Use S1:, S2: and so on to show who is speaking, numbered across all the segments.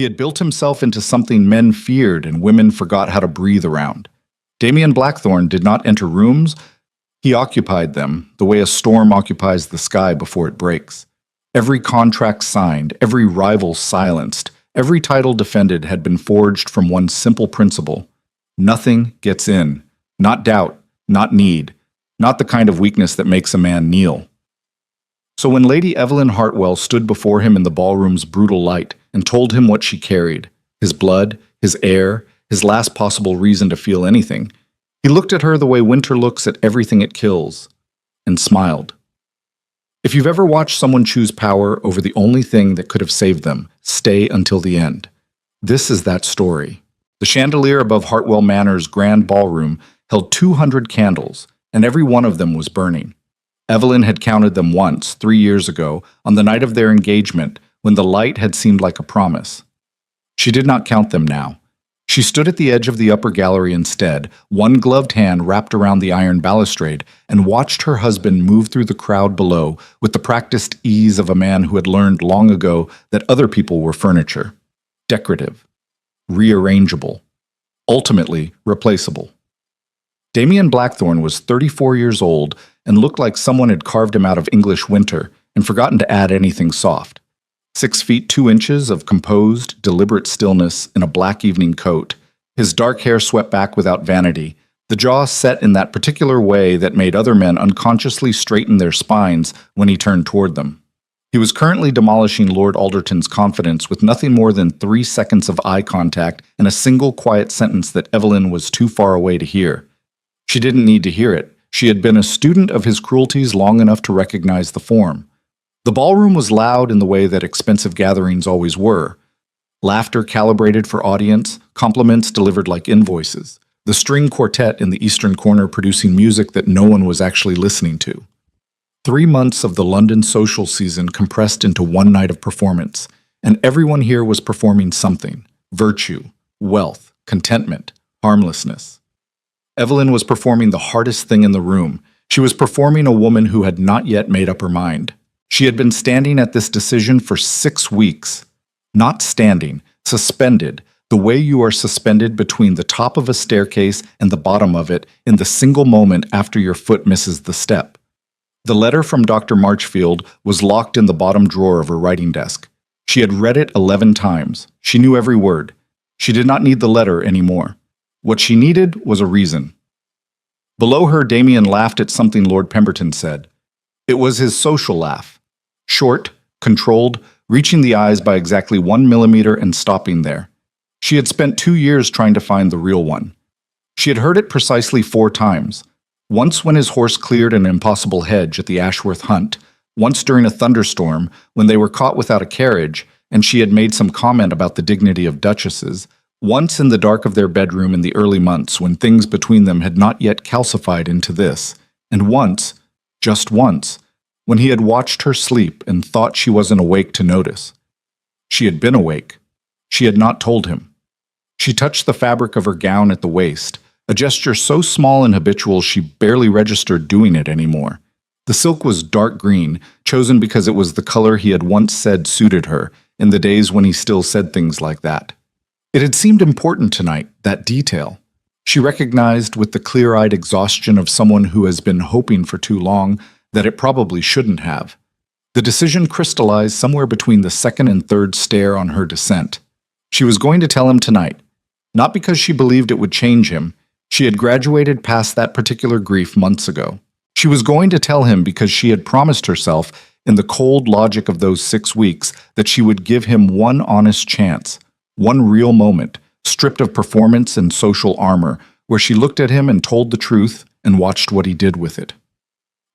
S1: He had built himself into something men feared and women forgot how to breathe around. Damien Blackthorne did not enter rooms, he occupied them, the way a storm occupies the sky before it breaks. Every contract signed, every rival silenced, every title defended had been forged from one simple principle. Nothing gets in. Not doubt, not need, not the kind of weakness that makes a man kneel. So when Lady Evelyn Hartwell stood before him in the ballroom's brutal light and told him what she carried, his blood, his air, his last possible reason to feel anything, he looked at her the way winter looks at everything it kills, and smiled. If you've ever watched someone choose power over the only thing that could have saved them, stay until the end. This is that story. The chandelier above Hartwell Manor's grand ballroom held 200 candles, and every one of them was burning. Evelyn had counted them once, 3 years ago, on the night of their engagement, when the light had seemed like a promise. She did not count them now. She stood at the edge of the upper gallery instead, one gloved hand wrapped around the iron balustrade, and watched her husband move through the crowd below with the practiced ease of a man who had learned long ago that other people were furniture, decorative, rearrangeable, ultimately replaceable. Damien Blackthorne was 34 years old and looked like someone had carved him out of English winter and forgotten to add anything soft. 6 feet 2 inches of composed, deliberate stillness in a black evening coat, his dark hair swept back without vanity, the jaw set in that particular way that made other men unconsciously straighten their spines when he turned toward them. He was currently demolishing Lord Alderton's confidence with nothing more than 3 seconds of eye contact and a single quiet sentence that Evelyn was too far away to hear. She didn't need to hear it. She had been a student of his cruelties long enough to recognize the form. The ballroom was loud in the way that expensive gatherings always were. Laughter calibrated for audience, compliments delivered like invoices, the string quartet in the eastern corner producing music that no one was actually listening to. 3 months of the London social season compressed into one night of performance, and everyone here was performing something: virtue, wealth, contentment, harmlessness. Evelyn was performing the hardest thing in the room. She was performing a woman who had not yet made up her mind. She had been standing at this decision for 6 weeks. Not standing, suspended, the way you are suspended between the top of a staircase and the bottom of it in the single moment after your foot misses the step. The letter from Dr. Marchfield was locked in the bottom drawer of her writing desk. She had read it 11 times. She knew every word. She did not need the letter anymore. What she needed was a reason. Below her, Damien laughed at something Lord Pemberton said. It was his social laugh. Short, controlled, reaching the eyes by exactly 1 millimeter and stopping there. She had spent 2 years trying to find the real one. She had heard it precisely 4 times. Once when his horse cleared an impossible hedge at the Ashworth hunt, once during a thunderstorm when they were caught without a carriage and she had made some comment about the dignity of duchesses, once in the dark of their bedroom in the early months when things between them had not yet calcified into this, and once, just once, when he had watched her sleep and thought she wasn't awake to notice. She had been awake. She had not told him. She touched the fabric of her gown at the waist, a gesture so small and habitual she barely registered doing it anymore. The silk was dark green, chosen because it was the color he had once said suited her, in the days when he still said things like that. It had seemed important tonight, that detail. She recognized with the clear-eyed exhaustion of someone who has been hoping for too long that it probably shouldn't have. The decision crystallized somewhere between the second and third stair on her descent. She was going to tell him tonight, not because she believed it would change him. She had graduated past that particular grief months ago. She was going to tell him because she had promised herself, in the cold logic of those 6 weeks, that she would give him one honest chance, one real moment, stripped of performance and social armor, where she looked at him and told the truth and watched what he did with it.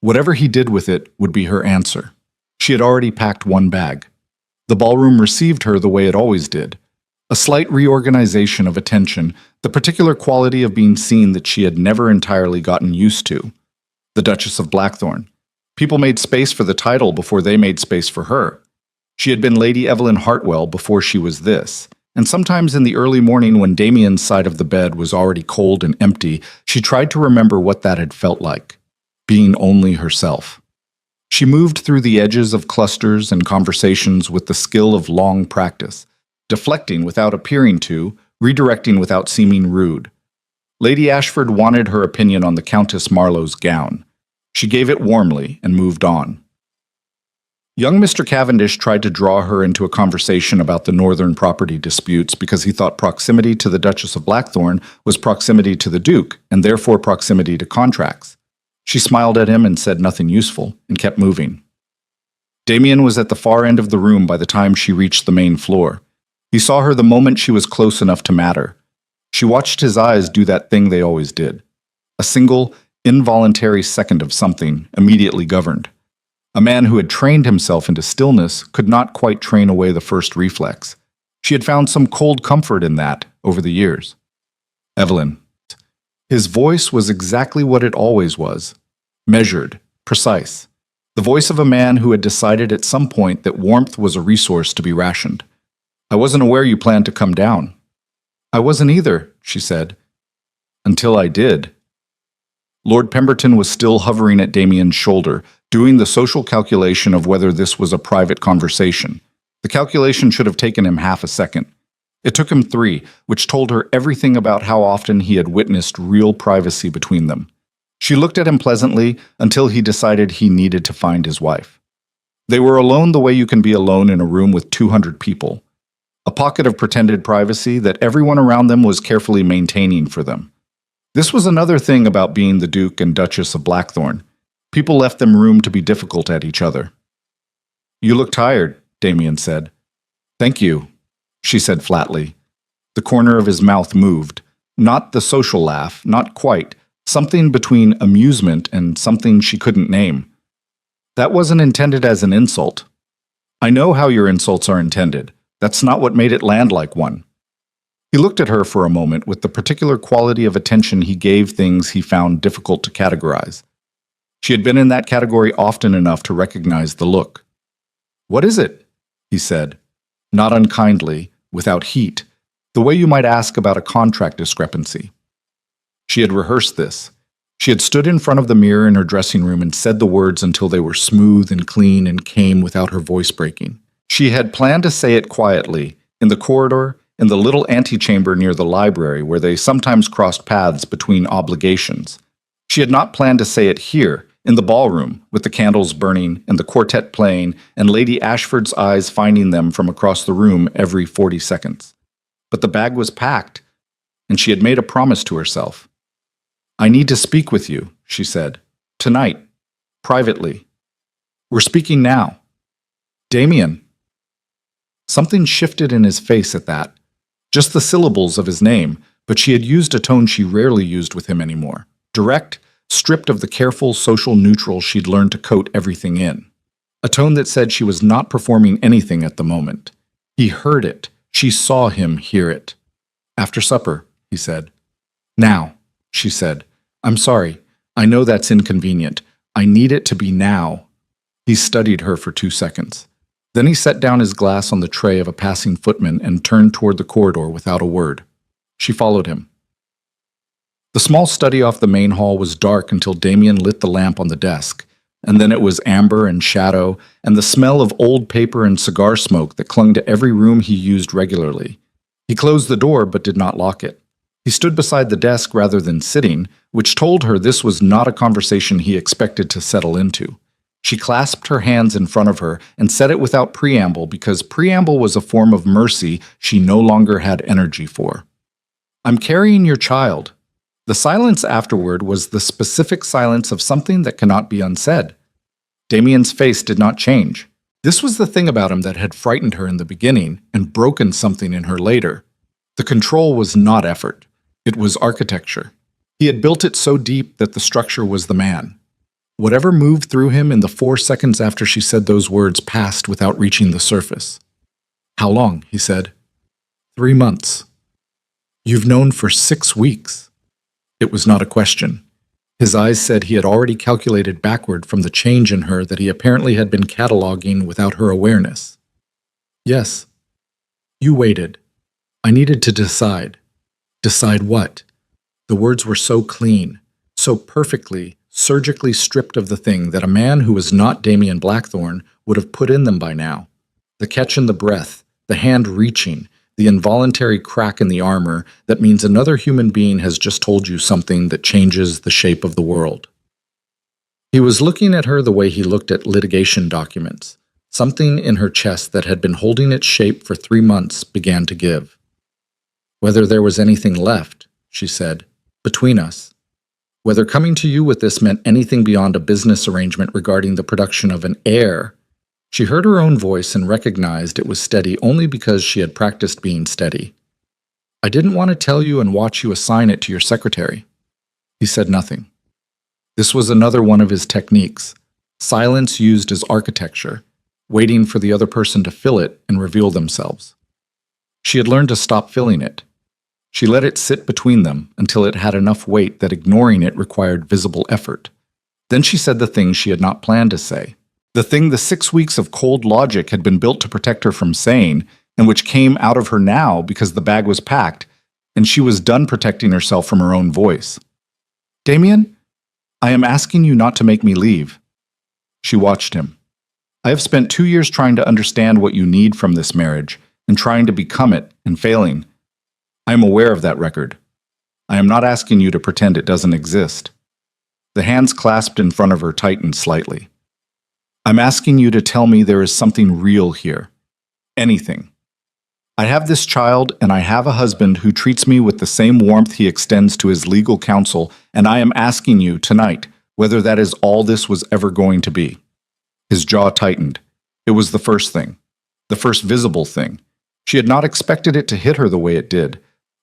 S1: Whatever he did with it would be her answer. She had already packed one bag. The ballroom received her the way it always did. A slight reorganization of attention, the particular quality of being seen that she had never entirely gotten used to. The Duchess of Blackthorne. People made space for the title before they made space for her. She had been Lady Evelyn Hartwell before she was this. And sometimes in the early morning when Damien's side of the bed was already cold and empty, she tried to remember what that had felt like, being only herself. She moved through the edges of clusters and conversations with the skill of long practice, deflecting without appearing to, redirecting without seeming rude. Lady Ashford wanted her opinion on the Countess Marlowe's gown. She gave it warmly and moved on. Young Mr. Cavendish tried to draw her into a conversation about the northern property disputes because he thought proximity to the Duchess of Blackthorn was proximity to the Duke, and therefore proximity to contracts. She smiled at him and said nothing useful, and kept moving. Damien was at the far end of the room by the time she reached the main floor. He saw her the moment she was close enough to matter. She watched his eyes do that thing they always did. A single, involuntary second of something immediately governed. A man who had trained himself into stillness could not quite train away the first reflex. She had found some cold comfort in that over the years. Evelyn. His voice was exactly what it always was. Measured, precise. The voice of a man who had decided at some point that warmth was a resource to be rationed. I wasn't aware you planned to come down. I wasn't either, she said. Until I did. Lord Pemberton was still hovering at Damien's shoulder, doing the social calculation of whether this was a private conversation. The calculation should have taken him half a second. It took him 3, which told her everything about how often he had witnessed real privacy between them. She looked at him pleasantly until he decided he needed to find his wife. They were alone the way you can be alone in a room with 200 people. A pocket of pretended privacy that everyone around them was carefully maintaining for them. This was another thing about being the Duke and Duchess of Blackthorn. People left them room to be difficult at each other. You look tired, Damien said. Thank you, she said flatly. The corner of his mouth moved. Not the social laugh, not quite. Something between amusement and something she couldn't name. That wasn't intended as an insult. I know how your insults are intended. That's not what made it land like one. He looked at her for a moment with the particular quality of attention he gave things he found difficult to categorize. She had been in that category often enough to recognize the look. What is it? He said, not unkindly, without heat, the way you might ask about a contract discrepancy. She had rehearsed this. She had stood in front of the mirror in her dressing room and said the words until they were smooth and clean and came without her voice breaking. She had planned to say it quietly, in the corridor, in the little antechamber near the library where they sometimes crossed paths between obligations. She had not planned to say it here, in the ballroom, with the candles burning and the quartet playing and Lady Ashford's eyes finding them from across the room every 40 seconds. But the bag was packed, and she had made a promise to herself. I need to speak with you, she said. Tonight. Privately. We're speaking now. Damien. Something shifted in his face at that. Just the syllables of his name, but she had used a tone she rarely used with him anymore. Direct, stripped of the careful social neutral she'd learned to coat everything in. A tone that said she was not performing anything at the moment. He heard it. She saw him hear it. After supper, he said. Now, she said. I'm sorry. I know that's inconvenient. I need it to be now. He studied her for 2 seconds. Then he set down his glass on the tray of a passing footman and turned toward the corridor without a word. She followed him. The small study off the main hall was dark until Damien lit the lamp on the desk, and then it was amber and shadow and the smell of old paper and cigar smoke that clung to every room he used regularly. He closed the door but did not lock it. He stood beside the desk rather than sitting, which told her this was not a conversation he expected to settle into. She clasped her hands in front of her and said it without preamble because preamble was a form of mercy she no longer had energy for. I'm carrying your child. The silence afterward was the specific silence of something that cannot be unsaid. Damien's face did not change. This was the thing about him that had frightened her in the beginning and broken something in her later. The control was not effort. It was architecture. He had built it so deep that the structure was the man. Whatever moved through him in the 4 seconds after she said those words passed without reaching the surface. How long? He said. 3 months. You've known for 6 weeks. It was not a question. His eyes said he had already calculated backward from the change in her that he apparently had been cataloging without her awareness. Yes. You waited. I needed to decide. Decide what? The words were so clean, so perfectly, surgically stripped of the thing that a man who was not Damien Blackthorn would have put in them by now. The catch in the breath, the hand reaching, the involuntary crack in the armor that means another human being has just told you something that changes the shape of the world. He was looking at her the way he looked at litigation documents. Something in her chest that had been holding its shape for 3 months began to give. Whether there was anything left, she said, between us. Whether coming to you with this meant anything beyond a business arrangement regarding the production of an heir. She heard her own voice and recognized it was steady only because she had practiced being steady. I didn't want to tell you and watch you assign it to your secretary. He said nothing. This was another one of his techniques, silence used as architecture, waiting for the other person to fill it and reveal themselves. She had learned to stop filling it. She let it sit between them until it had enough weight that ignoring it required visible effort. Then she said the thing she had not planned to say. The thing the 6 weeks of cold logic had been built to protect her from saying, and which came out of her now because the bag was packed, and she was done protecting herself from her own voice. Damien, I am asking you not to make me leave. She watched him. I have spent 2 years trying to understand what you need from this marriage, and trying to become it, and failing. I am aware of that record. I am not asking you to pretend it doesn't exist. The hands clasped in front of her tightened slightly. I'm asking you to tell me there is something real here. Anything. I have this child and I have a husband who treats me with the same warmth he extends to his legal counsel, and I am asking you tonight whether that is all this was ever going to be. His jaw tightened. It was the first thing. The first visible thing. She had not expected it to hit her the way it did.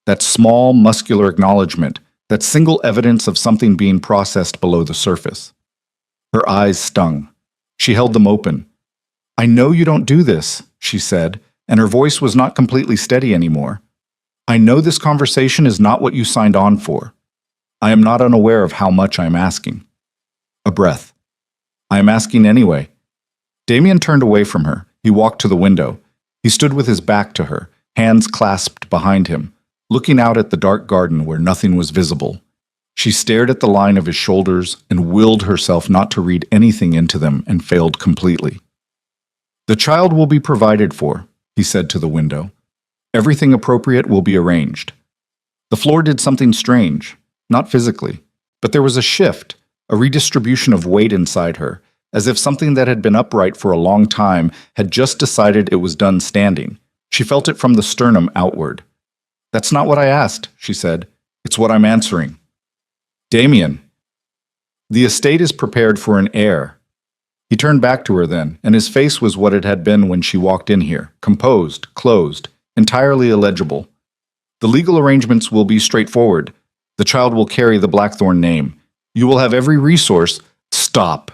S1: That small, muscular acknowledgement, that single evidence of something being processed below the surface. Her eyes stung. She held them open. I know you don't do this, she said, and her voice was not completely steady anymore. I know this conversation is not what you signed on for. I am not unaware of how much I am asking. A breath. I am asking anyway. Damien turned away from her. He walked to the window. He stood with his back to her, hands clasped behind him, looking out at the dark garden where nothing was visible. She stared at the line of his shoulders and willed herself not to read anything into them and failed completely. The child will be provided for, he said to the window. Everything appropriate will be arranged. The floor did something strange, not physically, but there was a shift, a redistribution of weight inside her, as if something that had been upright for a long time had just decided it was done standing. She felt it from the sternum outward. That's not what I asked, she said. It's what I'm answering. Damien. The estate is prepared for an heir. He turned back to her then, and his face was what it had been when she walked in here, composed, closed, entirely illegible. The legal arrangements will be straightforward. The child will carry the Blackthorn name. You will have every resource. Stop.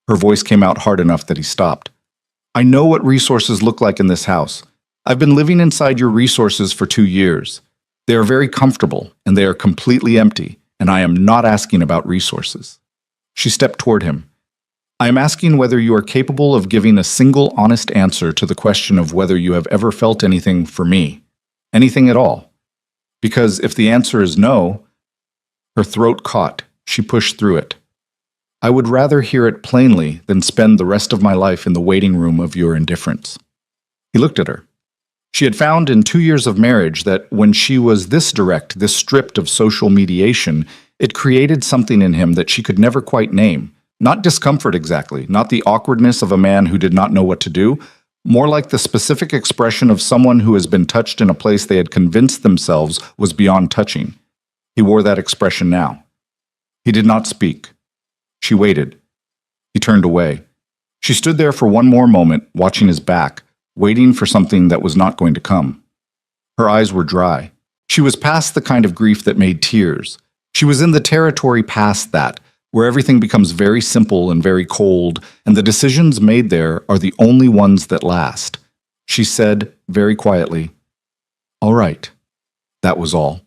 S1: Her voice came out hard enough that he stopped. I know what resources look like in this house. I've been living inside your resources for 2 years. They are very comfortable, and they are completely empty, and I am not asking about resources. She stepped toward him. I am asking whether you are capable of giving a single honest answer to the question of whether you have ever felt anything for me. Anything at all. Because if the answer is no, her throat caught. She pushed through it. I would rather hear it plainly than spend the rest of my life in the waiting room of your indifference. He looked at her. She had found in 2 years of marriage that when she was this direct, this stripped of social mediation, it created something in him that she could never quite name. Not discomfort exactly, not the awkwardness of a man who did not know what to do, more like the specific expression of someone who has been touched in a place they had convinced themselves was beyond touching. He wore that expression now. He did not speak. She waited. He turned away. She stood there for one more moment, watching his back, waiting for something that was not going to come. Her eyes were dry. She was past the kind of grief that made tears. She was in the territory past that, where everything becomes very simple and very cold, and the decisions made there are the only ones that last. She said, very quietly, "All right." That was all.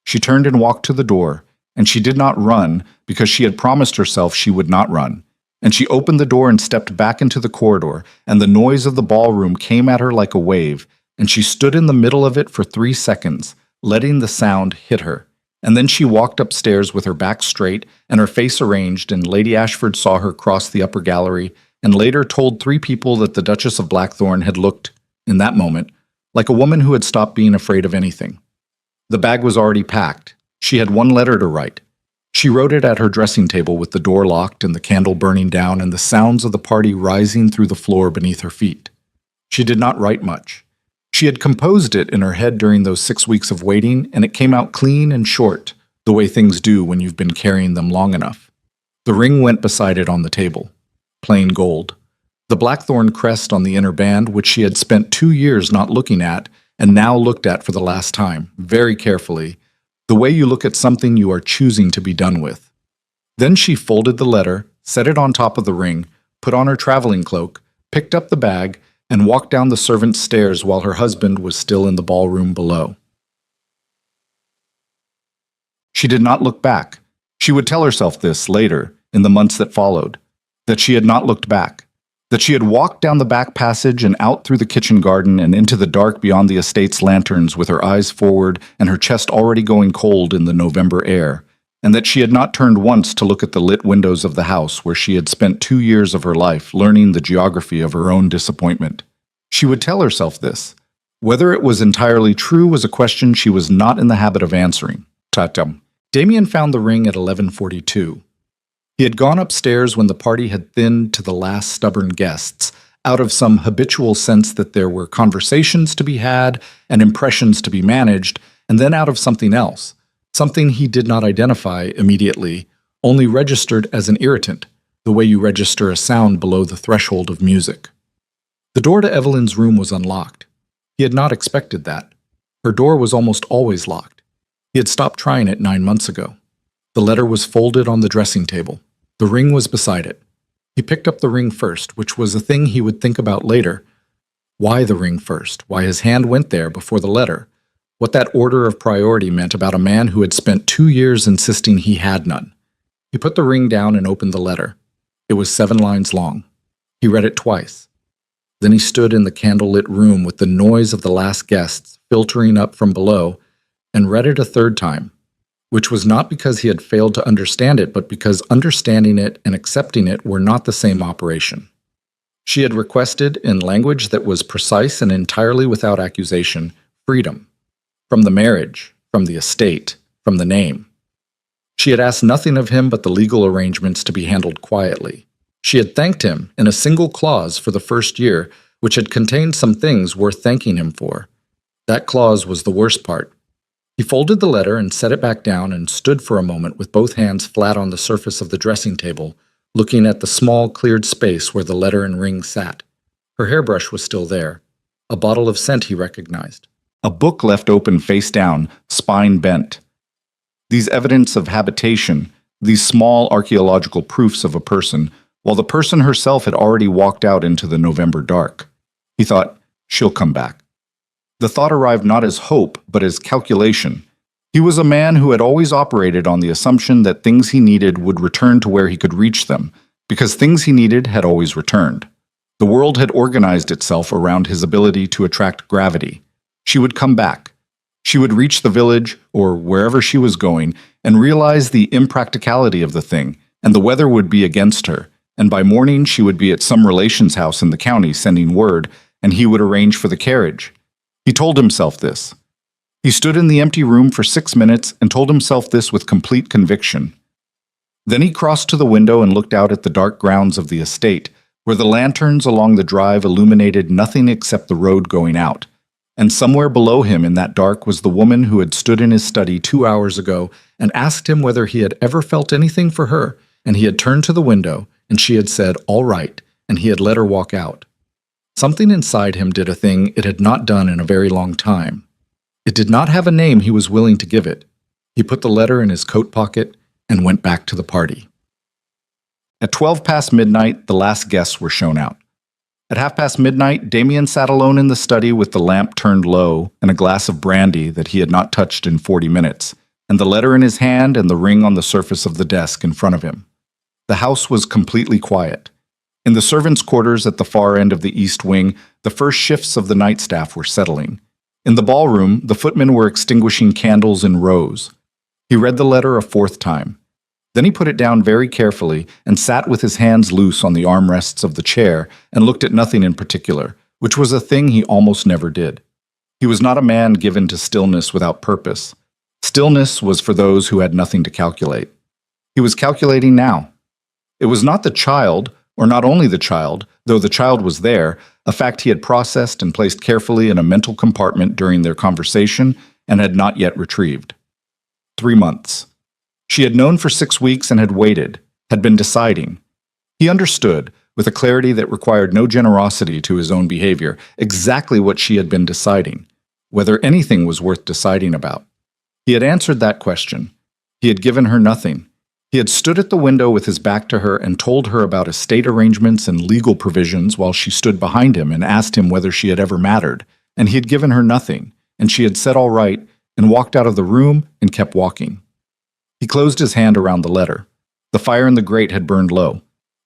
S1: She turned and walked to the door, and she did not run because she had promised herself she would not run. And she opened the door and stepped back into the corridor, and the noise of the ballroom came at her like a wave, and she stood in the middle of it for 3 seconds, letting the sound hit her. And then she walked upstairs with her back straight and her face arranged, and Lady Ashford saw her cross the upper gallery, and later told 3 people that the Duchess of Blackthorn had looked, in that moment, like a woman who had stopped being afraid of anything. The bag was already packed. She had one letter to write. She wrote it at her dressing table with the door locked and the candle burning down and the sounds of the party rising through the floor beneath her feet. She did not write much. She had composed it in her head during those 6 weeks of waiting, and it came out clean and short, the way things do when you've been carrying them long enough. The ring went beside it on the table, plain gold. The blackthorn crest on the inner band, which she had spent 2 years not looking at, and now looked at for the last time, very carefully, the way you look at something you are choosing to be done with. Then she folded the letter, set it on top of the ring, put on her traveling cloak, picked up the bag, and walked down the servants' stairs while her husband was still in the ballroom below. She did not look back. She would tell herself this later, in the months that followed, that she had not looked back, that she had walked down the back passage and out through the kitchen garden and into the dark beyond the estate's lanterns with her eyes forward and her chest already going cold in the November air, and that she had not turned once to look at the lit windows of the house where she had spent 2 years of her life learning the geography of her own disappointment. She would tell herself this. Whether it was entirely true was a question she was not in the habit of answering. Tatam. Damien found the ring at 11:42. He had gone upstairs when the party had thinned to the last stubborn guests, out of some habitual sense that there were conversations to be had and impressions to be managed, and then out of something else, something he did not identify immediately, only registered as an irritant, the way you register a sound below the threshold of music. The door to Evelyn's room was unlocked. He had not expected that. Her door was almost always locked. He had stopped trying it 9 months ago. The letter was folded on the dressing table. The ring was beside it. He picked up the ring first, which was a thing he would think about later. Why the ring first? Why his hand went there before the letter? What that order of priority meant about a man who had spent 2 years insisting he had none. He put the ring down and opened the letter. It was 7 lines long. He read it twice. Then he stood in the candlelit room with the noise of the last guests filtering up from below and read it a 3rd time, which was not because he had failed to understand it, but because understanding it and accepting it were not the same operation. She had requested, in language that was precise and entirely without accusation, freedom. From the marriage, from the estate, from the name. She had asked nothing of him but the legal arrangements to be handled quietly. She had thanked him in a single clause for the 1st year, which had contained some things worth thanking him for. That clause was the worst part. He folded the letter and set it back down and stood for a moment with both hands flat on the surface of the dressing table, looking at the small cleared space where the letter and ring sat. Her hairbrush was still there. A bottle of scent he recognized. A book left open face down, spine bent. These evidence of habitation, these small archaeological proofs of a person, while the person herself had already walked out into the November dark. He thought, she'll come back. The thought arrived not as hope, but as calculation. He was a man who had always operated on the assumption that things he needed would return to where he could reach them, because things he needed had always returned. The world had organized itself around his ability to attract gravity. She would come back. She would reach the village, or wherever she was going, and realize the impracticality of the thing, and the weather would be against her, and by morning she would be at some relation's house in the county sending word, and he would arrange for the carriage. He told himself this. He stood in the empty room for 6 minutes and told himself this with complete conviction. Then he crossed to the window and looked out at the dark grounds of the estate, where the lanterns along the drive illuminated nothing except the road going out. And somewhere below him in that dark was the woman who had stood in his study 2 hours ago and asked him whether he had ever felt anything for her, and he had turned to the window, and she had said, "All right," and he had let her walk out. Something inside him did a thing it had not done in a very long time. It did not have a name he was willing to give it. He put the letter in his coat pocket and went back to the party. At 12 past midnight, the last guests were shown out. At midnight, Damien sat alone in the study with the lamp turned low and a glass of brandy that he had not touched in 40 minutes, and the letter in his hand and the ring on the surface of the desk in front of him. The house was completely quiet. In the servants' quarters at the far end of the east wing, the first shifts of the night staff were settling. In the ballroom, the footmen were extinguishing candles in rows. He read the letter a 4th time. Then he put it down very carefully and sat with his hands loose on the armrests of the chair and looked at nothing in particular, which was a thing he almost never did. He was not a man given to stillness without purpose. Stillness was for those who had nothing to calculate. He was calculating now. It was not the child, or not only the child, though the child was there, a fact he had processed and placed carefully in a mental compartment during their conversation and had not yet retrieved. 3 months. She had known for 6 weeks and had waited, had been deciding. He understood, with a clarity that required no generosity to his own behavior, exactly what she had been deciding, whether anything was worth deciding about. He had answered that question. He had given her nothing. He had stood at the window with his back to her and told her about estate arrangements and legal provisions while she stood behind him and asked him whether she had ever mattered, and he had given her nothing, and she had said all right and walked out of the room and kept walking. He closed his hand around the letter. The fire in the grate had burned low.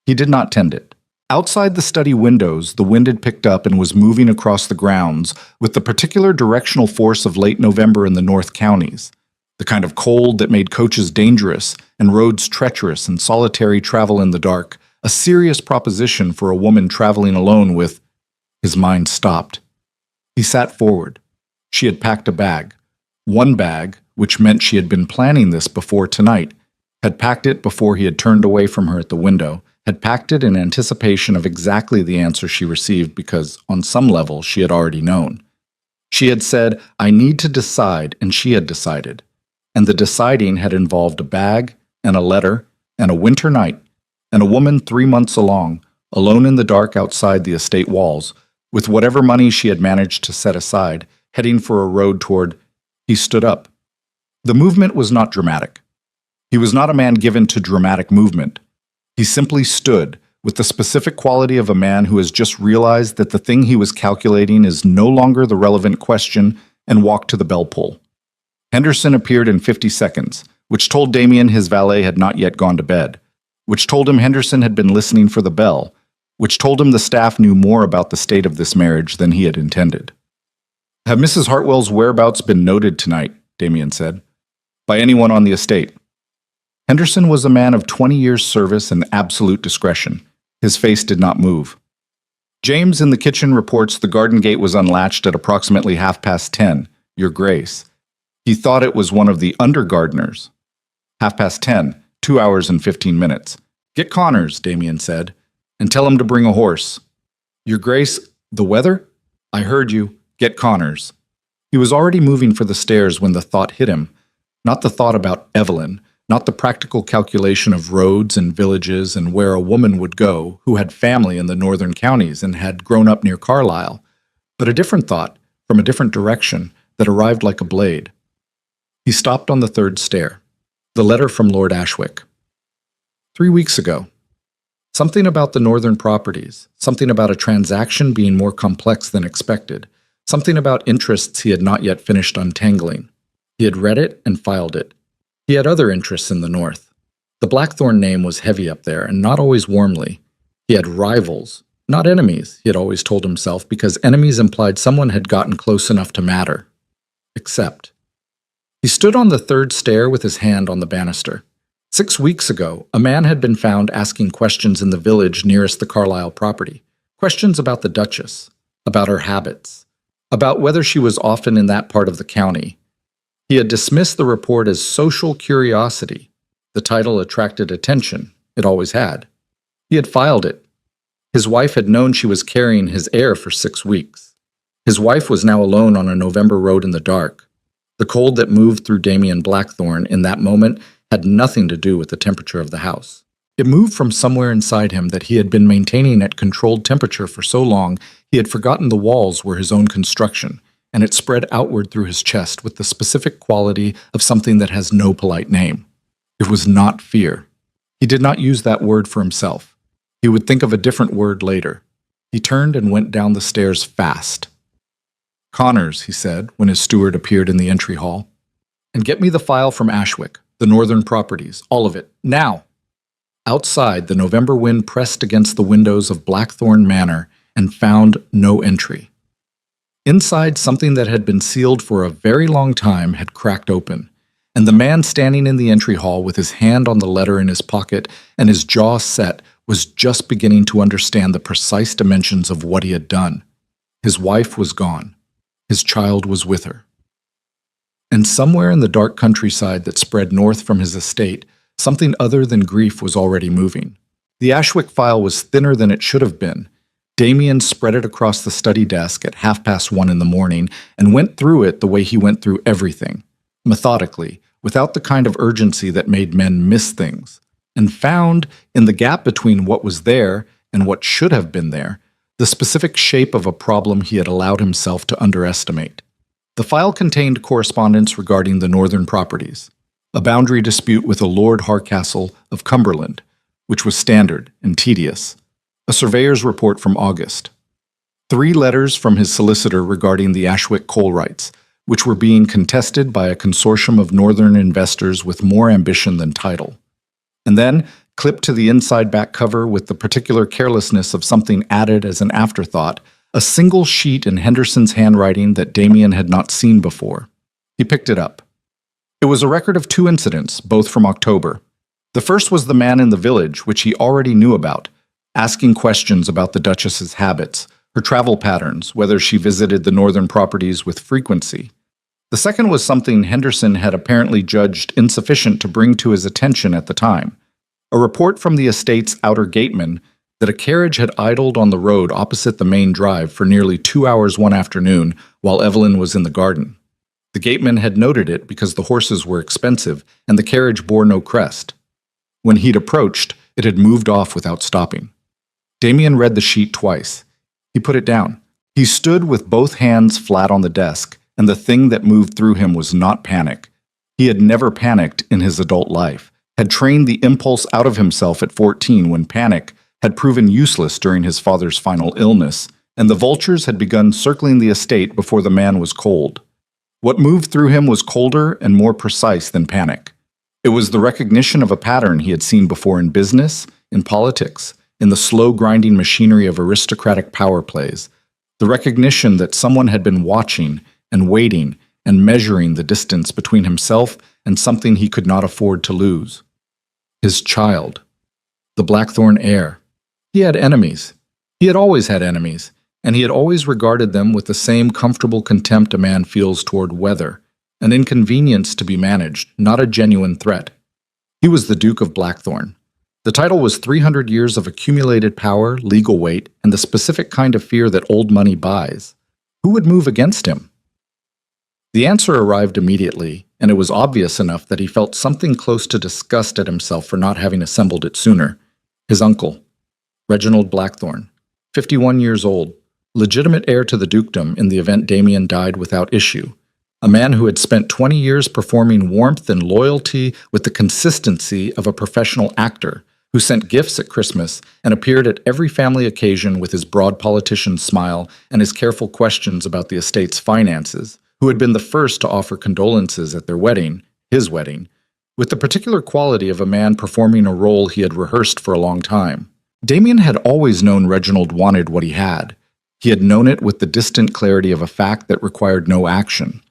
S1: He did not tend it. Outside the study windows, the wind had picked up and was moving across the grounds with the particular directional force of late November in the North Counties, the kind of cold that made coaches dangerous and roads treacherous and solitary travel in the dark, a serious proposition for a woman traveling alone with... His mind stopped. He sat forward. She had packed a bag. One bag, which meant she had been planning this before tonight, had packed it before he had turned away from her at the window, had packed it in anticipation of exactly the answer she received because, on some level, she had already known. She had said, "I need to decide," and she had decided. And the deciding had involved a bag, and a letter, and a winter night, and a woman 3 months along, alone in the dark outside the estate walls, with whatever money she had managed to set aside, heading for a road toward... He stood up. The movement was not dramatic. He was not a man given to dramatic movement. He simply stood, with the specific quality of a man who has just realized that the thing he was calculating is no longer the relevant question, and walked to the bell pull. Henderson appeared in 50 seconds, which told Damien his valet had not yet gone to bed, which told him Henderson had been listening for the bell, which told him the staff knew more about the state of this marriage than he had intended. "Have Mrs. Hartwell's whereabouts been noted tonight?" Damien said. "By anyone on the estate?" Henderson was a man of 20 years' service and absolute discretion. His face did not move. "James in the kitchen reports the garden gate was unlatched at approximately 10:30, Your Grace. He thought it was one of the under-gardeners." 10:30, 2 hours and 15 minutes. "Get Connors," Damien said, "and tell him to bring a horse." "Your Grace, the weather?" "I heard you. Get Connors." He was already moving for the stairs when the thought hit him, not the thought about Evelyn, not the practical calculation of roads and villages and where a woman would go who had family in the northern counties and had grown up near Carlisle, but a different thought, from a different direction, that arrived like a blade. He stopped on the third stair. The letter from Lord Ashwick. 3 weeks ago. Something about the northern properties, something about a transaction being more complex than expected, something about interests he had not yet finished untangling. He had read it and filed it. He had other interests in the north. The Blackthorn name was heavy up there, and not always warmly. He had rivals, not enemies, he had always told himself, because enemies implied someone had gotten close enough to matter. Except. He stood on the third stair with his hand on the banister. 6 weeks ago, a man had been found asking questions in the village nearest the Carlisle property. Questions about the Duchess, about her habits, about whether she was often in that part of the county. He had dismissed the report as social curiosity. The title attracted attention. It always had. He had filed it. His wife had known she was carrying his heir for 6 weeks. His wife was now alone on a November road in the dark. The cold that moved through Damien Blackthorn in that moment had nothing to do with the temperature of the house. It moved from somewhere inside him that he had been maintaining at controlled temperature for so long he had forgotten the walls were his own construction, and it spread outward through his chest with the specific quality of something that has no polite name. It was not fear. He did not use that word for himself. He would think of a different word later. He turned and went down the stairs fast. "Connors," he said, when his steward appeared in the entry hall. "And get me the file from Ashwick, the northern properties, all of it, now." Outside, the November wind pressed against the windows of Blackthorn Manor and found no entry. Inside, something that had been sealed for a very long time had cracked open, and the man standing in the entry hall with his hand on the letter in his pocket and his jaw set was just beginning to understand the precise dimensions of what he had done. His wife was gone. His child was with her. And somewhere in the dark countryside that spread north from his estate, something other than grief was already moving. The Ashwick file was thinner than it should have been. Damien spread it across the study desk at 1:30 in the morning and went through it the way he went through everything, methodically, without the kind of urgency that made men miss things, and found, in the gap between what was there and what should have been there, the specific shape of a problem he had allowed himself to underestimate. The file contained correspondence regarding the northern properties, a boundary dispute with a Lord Harcastle of Cumberland, which was standard and tedious, a surveyor's report from August, 3 letters from his solicitor regarding the Ashwick coal rights, which were being contested by a consortium of northern investors with more ambition than title, and then, clipped to the inside back cover with the particular carelessness of something added as an afterthought, a single sheet in Henderson's handwriting that Damien had not seen before. He picked it up. It was a record of 2 incidents, both from October. The first was the man in the village, which he already knew about, asking questions about the Duchess's habits, her travel patterns, whether she visited the northern properties with frequency. The second was something Henderson had apparently judged insufficient to bring to his attention at the time, a report from the estate's outer gateman that a carriage had idled on the road opposite the main drive for nearly 2 hours one afternoon while Evelyn was in the garden. The gateman had noted it because the horses were expensive and the carriage bore no crest. When he'd approached, it had moved off without stopping. Damien read the sheet twice. He put it down. He stood with both hands flat on the desk, and the thing that moved through him was not panic. He had never panicked in his adult life, had trained the impulse out of himself at 14 when panic had proven useless during his father's final illness, and the vultures had begun circling the estate before the man was cold. What moved through him was colder and more precise than panic. It was the recognition of a pattern he had seen before in business, in politics, in the slow grinding machinery of aristocratic power plays, the recognition that someone had been watching and waiting and measuring the distance between himself and something he could not afford to lose. His child, the Blackthorn heir. He had enemies. He had always had enemies, and he had always regarded them with the same comfortable contempt a man feels toward weather, an inconvenience to be managed, not a genuine threat. He was the Duke of Blackthorn. The title was 300 years of accumulated power, legal weight, and the specific kind of fear that old money buys. Who would move against him? The answer arrived immediately, and it was obvious enough that he felt something close to disgust at himself for not having assembled it sooner. His uncle, Reginald Blackthorn, 51 years old, legitimate heir to the dukedom in the event Damien died without issue, a man who had spent 20 years performing warmth and loyalty with the consistency of a professional actor, who sent gifts at Christmas and appeared at every family occasion with his broad politician's smile and his careful questions about the estate's finances, who had been the first to offer condolences at their wedding, his wedding, with the particular quality of a man performing a role he had rehearsed for a long time. Damien had always known Reginald wanted what he had. He had known it with the distant clarity of a fact that required no action.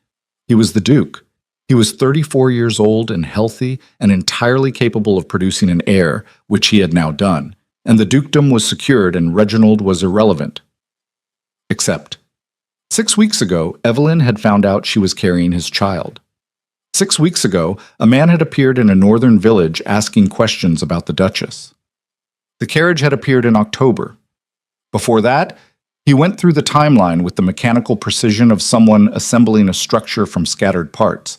S1: He was the Duke. He was 34 years old and healthy and entirely capable of producing an heir, which he had now done, and the dukedom was secured and Reginald was irrelevant. Except, 6 weeks ago, Evelyn had found out she was carrying his child. 6 weeks ago, a man had appeared in a northern village asking questions about the Duchess. The carriage had appeared in October. Before that, he went through the timeline with the mechanical precision of someone assembling a structure from scattered parts.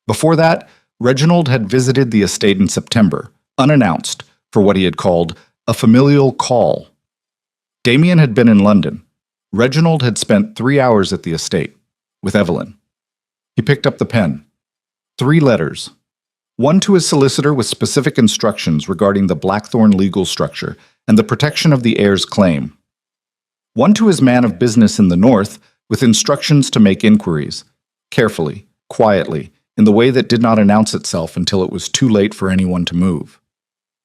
S1: Before that, Reginald had visited the estate in September, unannounced, for what he had called a familial call. Damien had been in London. Reginald had spent 3 hours at the estate, with Evelyn. He picked up the pen. 3 letters. One to his solicitor with specific instructions regarding the Blackthorn legal structure and the protection of the heir's claim. One to his man of business in the north with instructions to make inquiries, carefully, quietly, in the way that did not announce itself until it was too late for anyone to move.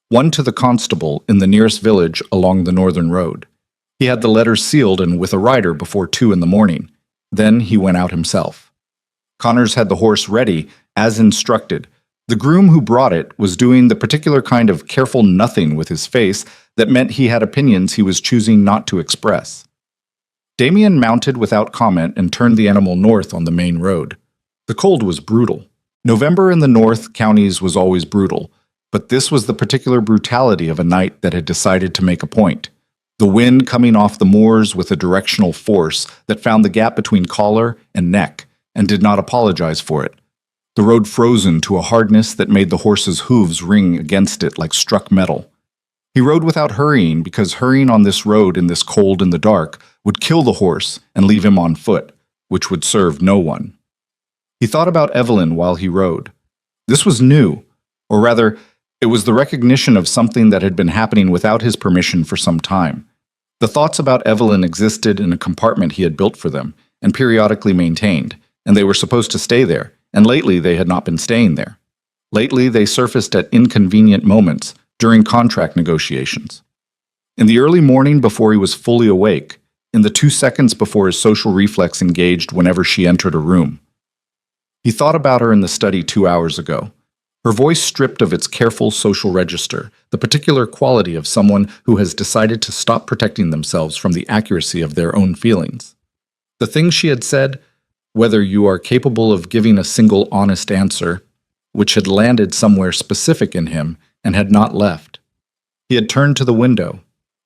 S1: One to the constable in the nearest village along the northern road. He had the letters sealed and with a rider before 2 in the morning. Then he went out himself. Connors had the horse ready, as instructed. The groom who brought it was doing the particular kind of careful nothing with his face that meant he had opinions he was choosing not to express. Damien mounted without comment and turned the animal north on the main road. The cold was brutal. November in the north counties was always brutal, but this was the particular brutality of a night that had decided to make a point. The wind coming off the moors with a directional force that found the gap between collar and neck and did not apologize for it. The road frozen to a hardness that made the horse's hooves ring against it like struck metal. He rode without hurrying because hurrying on this road in this cold and the dark would kill the horse and leave him on foot, which would serve no one. He thought about Evelyn while he rode. This was new, or rather, it was the recognition of something that had been happening without his permission for some time. The thoughts about Evelyn existed in a compartment he had built for them and periodically maintained, and they were supposed to stay there, and lately they had not been staying there. Lately they surfaced at inconvenient moments during contract negotiations. In the early morning before he was fully awake, in the 2 seconds before his social reflex engaged whenever she entered a room. He thought about her in the study 2 hours ago. Her voice stripped of its careful social register, the particular quality of someone who has decided to stop protecting themselves from the accuracy of their own feelings. The things she had said, whether you are capable of giving a single honest answer, which had landed somewhere specific in him and had not left. He had turned to the window.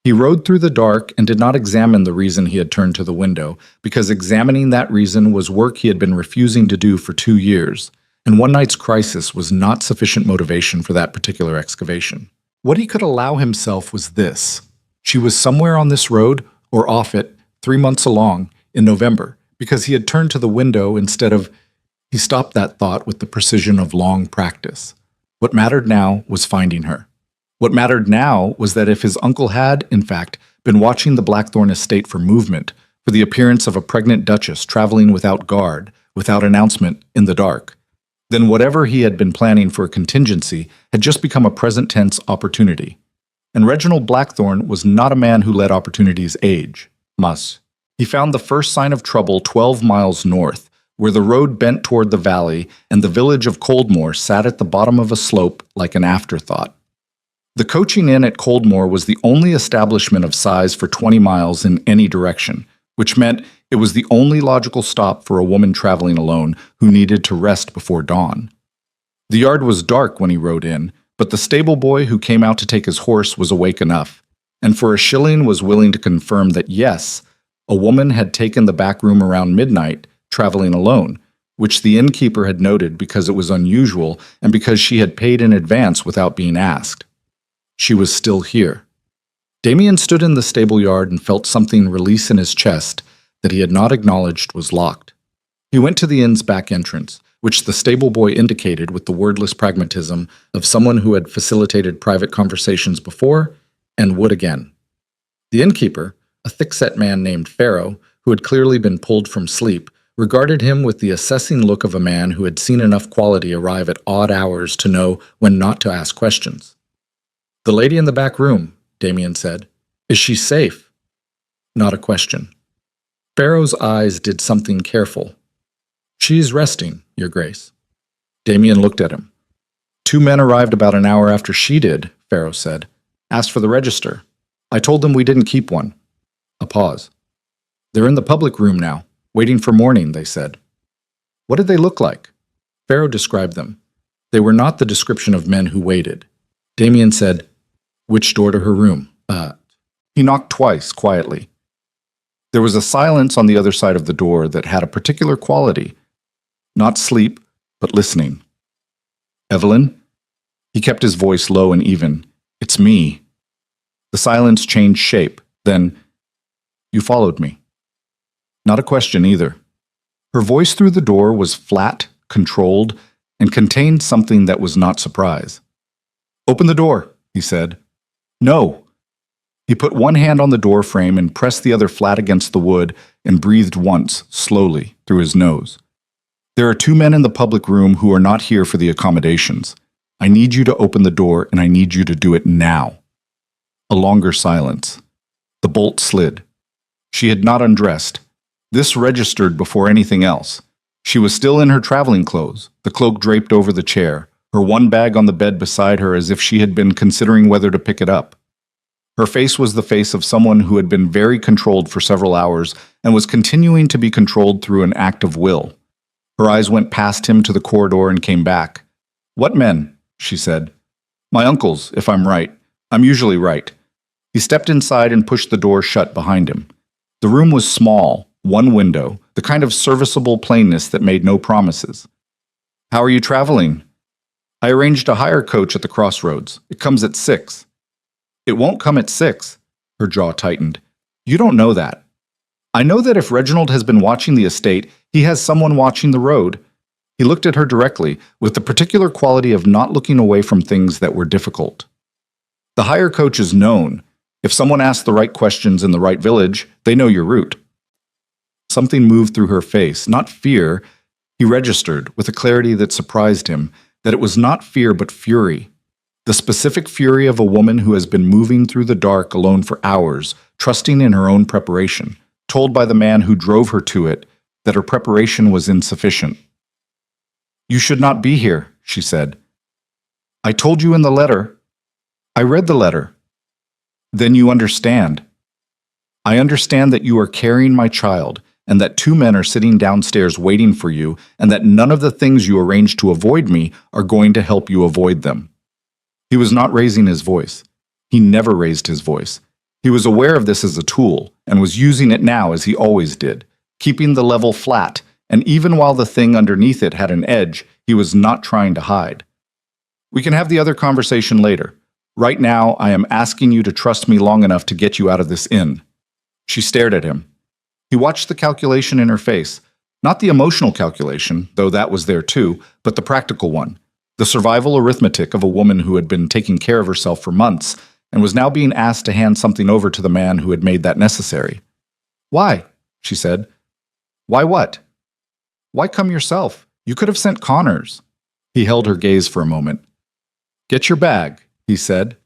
S1: He rode through the dark and did not examine the reason he had turned to the window, because examining that reason was work he had been refusing to do for 2 years, and one night's crisis was not sufficient motivation for that particular excavation. What he could allow himself was this. She was somewhere on this road, or off it, 3 months along, in November, because he had turned to the window instead of... He stopped that thought with the precision of long practice. What mattered now was finding her. What mattered now was that if his uncle had, in fact, been watching the Blackthorn estate for movement, for the appearance of a pregnant duchess traveling without guard, without announcement, in the dark, then whatever he had been planning for a contingency had just become a present-tense opportunity. And Reginald Blackthorn was not a man who let opportunities age. He found the first sign of trouble 12 miles north, where the road bent toward the valley and the village of Coldmoor sat at the bottom of a slope like an afterthought. The coaching inn at Coldmoor was the only establishment of size for 20 miles in any direction, which meant it was the only logical stop for a woman traveling alone who needed to rest before dawn. The yard was dark when he rode in, but the stable boy who came out to take his horse was awake enough, and for a shilling was willing to confirm that yes, a woman had taken the back room around midnight, traveling alone, which the innkeeper had noted because it was unusual and because she had paid in advance without being asked. She was still here. Damien stood in the stable yard and felt something release in his chest that he had not acknowledged was locked. He went to the inn's back entrance, which the stable boy indicated with the wordless pragmatism of someone who had facilitated private conversations before and would again. The innkeeper, a thick-set man named Pharaoh, who had clearly been pulled from sleep, regarded him with the assessing look of a man who had seen enough quality arrive at odd hours to know when not to ask questions. "The lady in the back room," Damien said. "Is she safe?" Not a question. Pharaoh's eyes did something careful. "She's resting, Your Grace." Damien looked at him. "2 men arrived about an hour after she did," Pharaoh said. "Asked for the register. I told them we didn't keep one." A pause. "They're in the public room now, waiting for morning," they said. "What did they look like?" Pharaoh described them. They were not the description of men who waited. Damien said, "Which door to her room?" He knocked twice, quietly. There was a silence on the other side of the door that had a particular quality. Not sleep, but listening. "Evelyn?" He kept his voice low and even. "It's me." The silence changed shape. Then, "You followed me." Not a question either. Her voice through the door was flat, controlled, and contained something that was not surprise. "Open the door," he said. "No." He put one hand on the door frame and pressed the other flat against the wood and breathed once, slowly, through his nose. "There are 2 men in the public room who are not here for the accommodations. I need you to open the door, and I need you to do it now." A longer silence. The bolt slid. She had not undressed. This registered before anything else. She was still in her traveling clothes, the cloak draped over the chair, her one bag on the bed beside her as if she had been considering whether to pick it up. Her face was the face of someone who had been very controlled for several hours and was continuing to be controlled through an act of will. Her eyes went past him to the corridor and came back. "What men?" she said. "My uncle's, if I'm right. I'm usually right." He stepped inside and pushed the door shut behind him. The room was small, one window, the kind of serviceable plainness that made no promises. "How are you traveling?" "I arranged a hire coach at the crossroads. It comes at 6. "It won't come at 6. Her jaw tightened. "You don't know that." "I know that if Reginald has been watching the estate, he has someone watching the road." He looked at her directly, with the particular quality of not looking away from things that were difficult. "The hire coach is known. If someone asks the right questions in the right village, they know your route." Something moved through her face, not fear. He registered, with a clarity that surprised him, that it was not fear but fury. The specific fury of a woman who has been moving through the dark alone for hours, trusting in her own preparation, told by the man who drove her to it that her preparation was insufficient. "You should not be here," she said. "I told you in the letter." "I read the letter." "Then you understand." "I understand that you are carrying my child, and that 2 men are sitting downstairs waiting for you, and that none of the things you arranged to avoid me are going to help you avoid them." He was not raising his voice. He never raised his voice. He was aware of this as a tool, and was using it now as he always did, keeping the level flat, and even while the thing underneath it had an edge, he was not trying to hide. "We can have the other conversation later. Right now, I am asking you to trust me long enough to get you out of this inn." She stared at him. He watched the calculation in her face, not the emotional calculation, though that was there too, but the practical one, the survival arithmetic of a woman who had been taking care of herself for months and was now being asked to hand something over to the man who had made that necessary. "Why?" she said. "Why what?" "Why come yourself? You could have sent Connors." He held her gaze for a moment. "Get your bag," he said.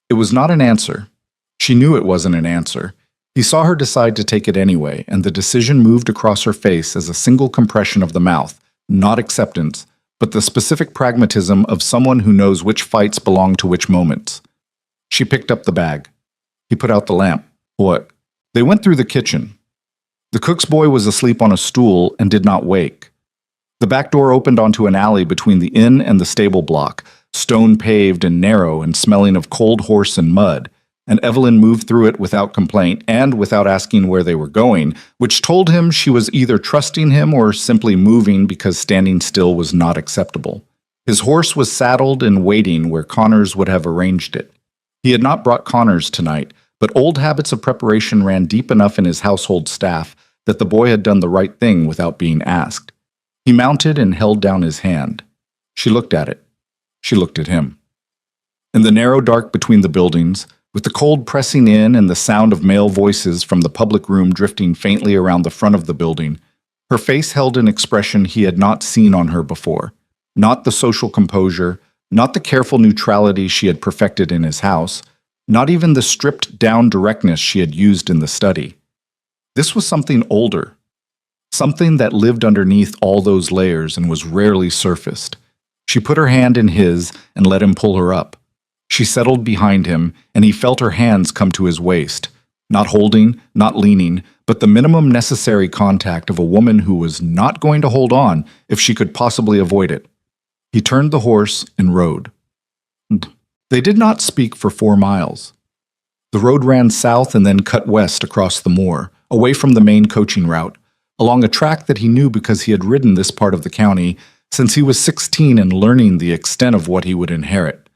S1: It was not an answer. She knew it wasn't an answer. He saw her decide to take it anyway, and the decision moved across her face as a single compression of the mouth, not acceptance, but the specific pragmatism of someone who knows which fights belong to which moments. She picked up the bag. He put out the lamp. "What?" They went through the kitchen. The cook's boy was asleep on a stool and did not wake. The back door opened onto an alley between the inn and the stable block, stone-paved and narrow and smelling of cold horse and mud, and Evelyn moved through it without complaint and without asking where they were going, which told him she was either trusting him or simply moving because standing still was not acceptable. His horse was saddled and waiting where Connors would have arranged it. He had not brought Connors tonight, but old habits of preparation ran deep enough in his household staff that the boy had done the right thing without being asked. He mounted and held down his hand. She looked at it. She looked at him. In the narrow dark between the buildings, with the cold pressing in and the sound of male voices from the public room drifting faintly around the front of the building, her face held an expression he had not seen on her before. Not the social composure, not the careful neutrality she had perfected in his house, not even the stripped-down directness she had used in the study. This was something older, something that lived underneath all those layers and was rarely surfaced. She put her hand in his and let him pull her up. She settled behind him, and he felt her hands come to his waist, not holding, not leaning, but the minimum necessary contact of a woman who was not going to hold on if she could possibly avoid it. He turned the horse and rode. They did not speak for 4 miles. The road ran south and then cut west across the moor, away from the main coaching route, along a track that he knew because he had ridden this part of the county since he was 16 and learning the extent of what he would inherit.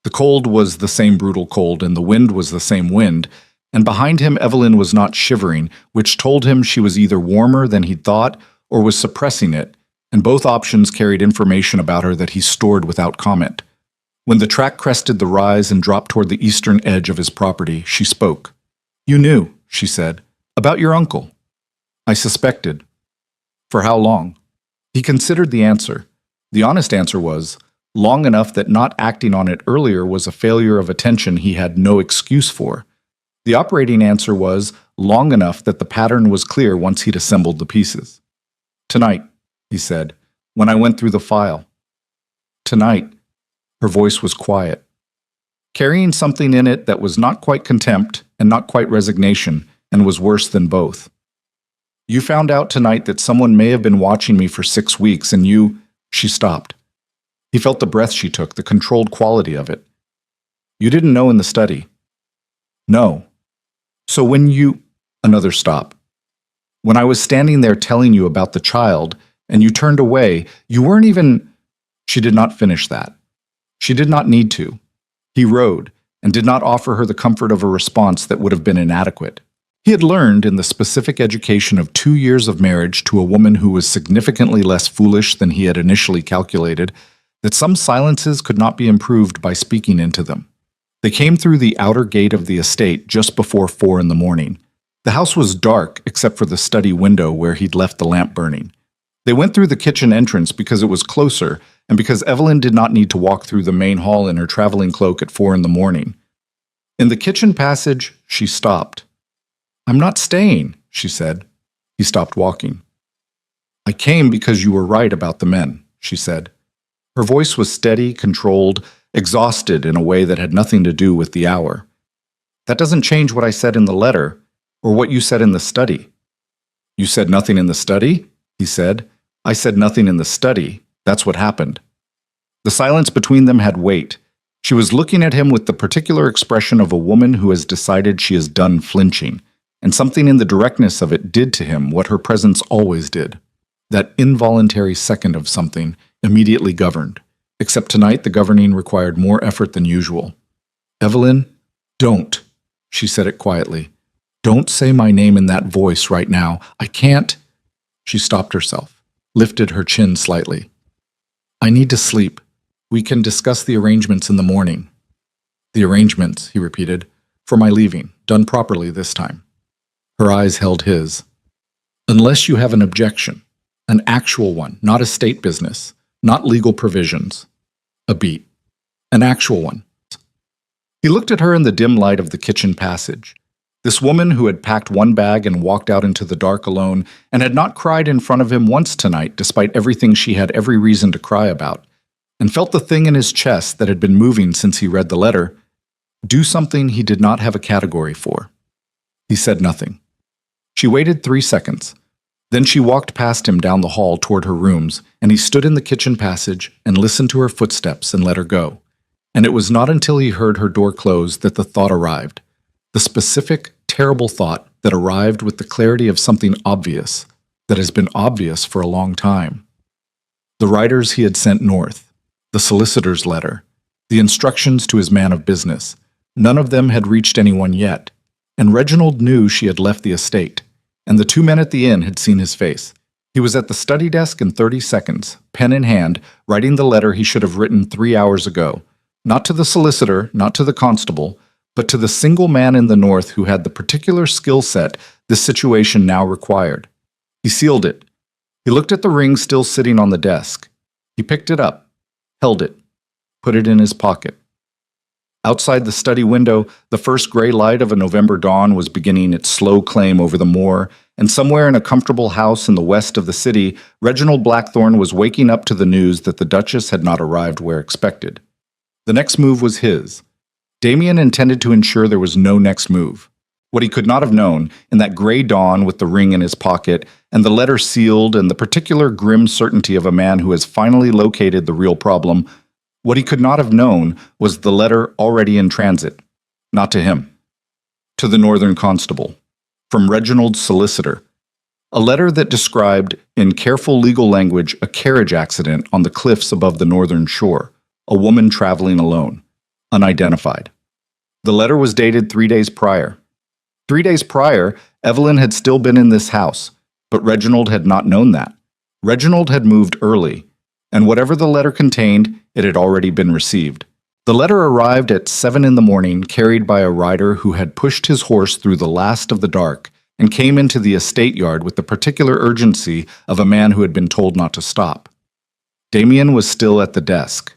S1: The cold was the same brutal cold, and the wind was the same wind, and behind him Evelyn was not shivering, which told him she was either warmer than he'd thought or was suppressing it, and both options carried information about her that he stored without comment. When the track crested the rise and dropped toward the eastern edge of his property, she spoke. "You knew," she said, "about your uncle." "I suspected." "For how long?" He considered the answer. The honest answer was, long enough that not acting on it earlier was a failure of attention he had no excuse for. The operating answer was, long enough that the pattern was clear once he'd assembled the pieces. "Tonight," he said, "when I went through the file." "Tonight." Her voice was quiet. carrying something in it that was not quite contempt and not quite resignation, and was worse than both. You found out tonight that someone may have been watching me for 6 weeks, and you— She stopped. He felt the breath she took, the controlled quality of it. You didn't know in the study. No. So when you— Another stop. When I was standing there telling you about the child, and you turned away, you weren't even— She did not finish that. She did not need to. He rode, and did not offer her the comfort of a response that would have been inadequate. He had learned in the specific education of 2 years of marriage to a woman who was significantly less foolish than he had initially calculated, that some silences could not be improved by speaking into them. They came through the outer gate of the estate just before 4 in the morning. The house was dark except for the study window where he'd left the lamp burning. They went through the kitchen entrance because it was closer and because Evelyn did not need to walk through the main hall in her traveling cloak at 4 in the morning. In the kitchen passage, she stopped. I'm not staying, she said. He stopped walking. I came because you were right about the men, she said. Her voice was steady, controlled, exhausted in a way that had nothing to do with the hour. That doesn't change what I said in the letter, or what you said in the study. You said nothing in the study? He said. I said nothing in the study. That's what happened. The silence between them had weight. She was looking at him with the particular expression of a woman who has decided she is done flinching, and something in the directness of it did to him what her presence always did. That involuntary second of something immediately governed, except tonight the governing required more effort than usual. Evelyn, don't, she said it quietly. Don't say my name in that voice right now. I can't. She stopped herself, lifted her chin slightly. I need to sleep. We can discuss the arrangements in the morning. The arrangements, he repeated, for my leaving, done properly this time. Her eyes held his. Unless you have an objection, an actual one, not a state business, not legal provisions. A beat. An actual one. He looked at her in the dim light of the kitchen passage. This woman who had packed one bag and walked out into the dark alone and had not cried in front of him once tonight despite everything she had every reason to cry about, and felt the thing in his chest that had been moving since he read the letter, do something he did not have a category for. He said nothing. She waited 3 seconds. Then she walked past him down the hall toward her rooms, and he stood in the kitchen passage and listened to her footsteps and let her go. And it was not until he heard her door close that the thought arrived. The specific, terrible thought that arrived with the clarity of something obvious, that has been obvious for a long time. The writers he had sent north, the solicitor's letter, the instructions to his man of business, none of them had reached anyone yet, and Reginald knew she had left the estate, and the 2 men at the inn had seen his face. He was at the study desk in 30 seconds, pen in hand, writing the letter he should have written 3 hours ago, not to the solicitor, not to the constable, but to the single man in the north who had the particular skill set this situation now required. He sealed it. He looked at the ring still sitting on the desk. He picked it up, held it, put it in his pocket. Outside the study window, the first gray light of a November dawn was beginning its slow claim over the moor, and somewhere in a comfortable house in the west of the city, Reginald Blackthorne was waking up to the news that the Duchess had not arrived where expected. The next move was his. Damien intended to ensure there was no next move. What he could not have known, in that gray dawn with the ring in his pocket, and the letter sealed, and the particular grim certainty of a man who has finally located the real problem, what he could not have known was the letter already in transit. Not to him. To the Northern Constable. From Reginald's solicitor. A letter that described, in careful legal language, a carriage accident on the cliffs above the northern shore. A woman traveling alone. Unidentified. The letter was dated 3 days prior. 3 days prior, Evelyn had still been in this house, but Reginald had not known that. Reginald had moved early, and whatever the letter contained, it had already been received. The letter arrived at 7 in the morning, carried by a rider who had pushed his horse through the last of the dark and came into the estate yard with the particular urgency of a man who had been told not to stop. Damien was still at the desk.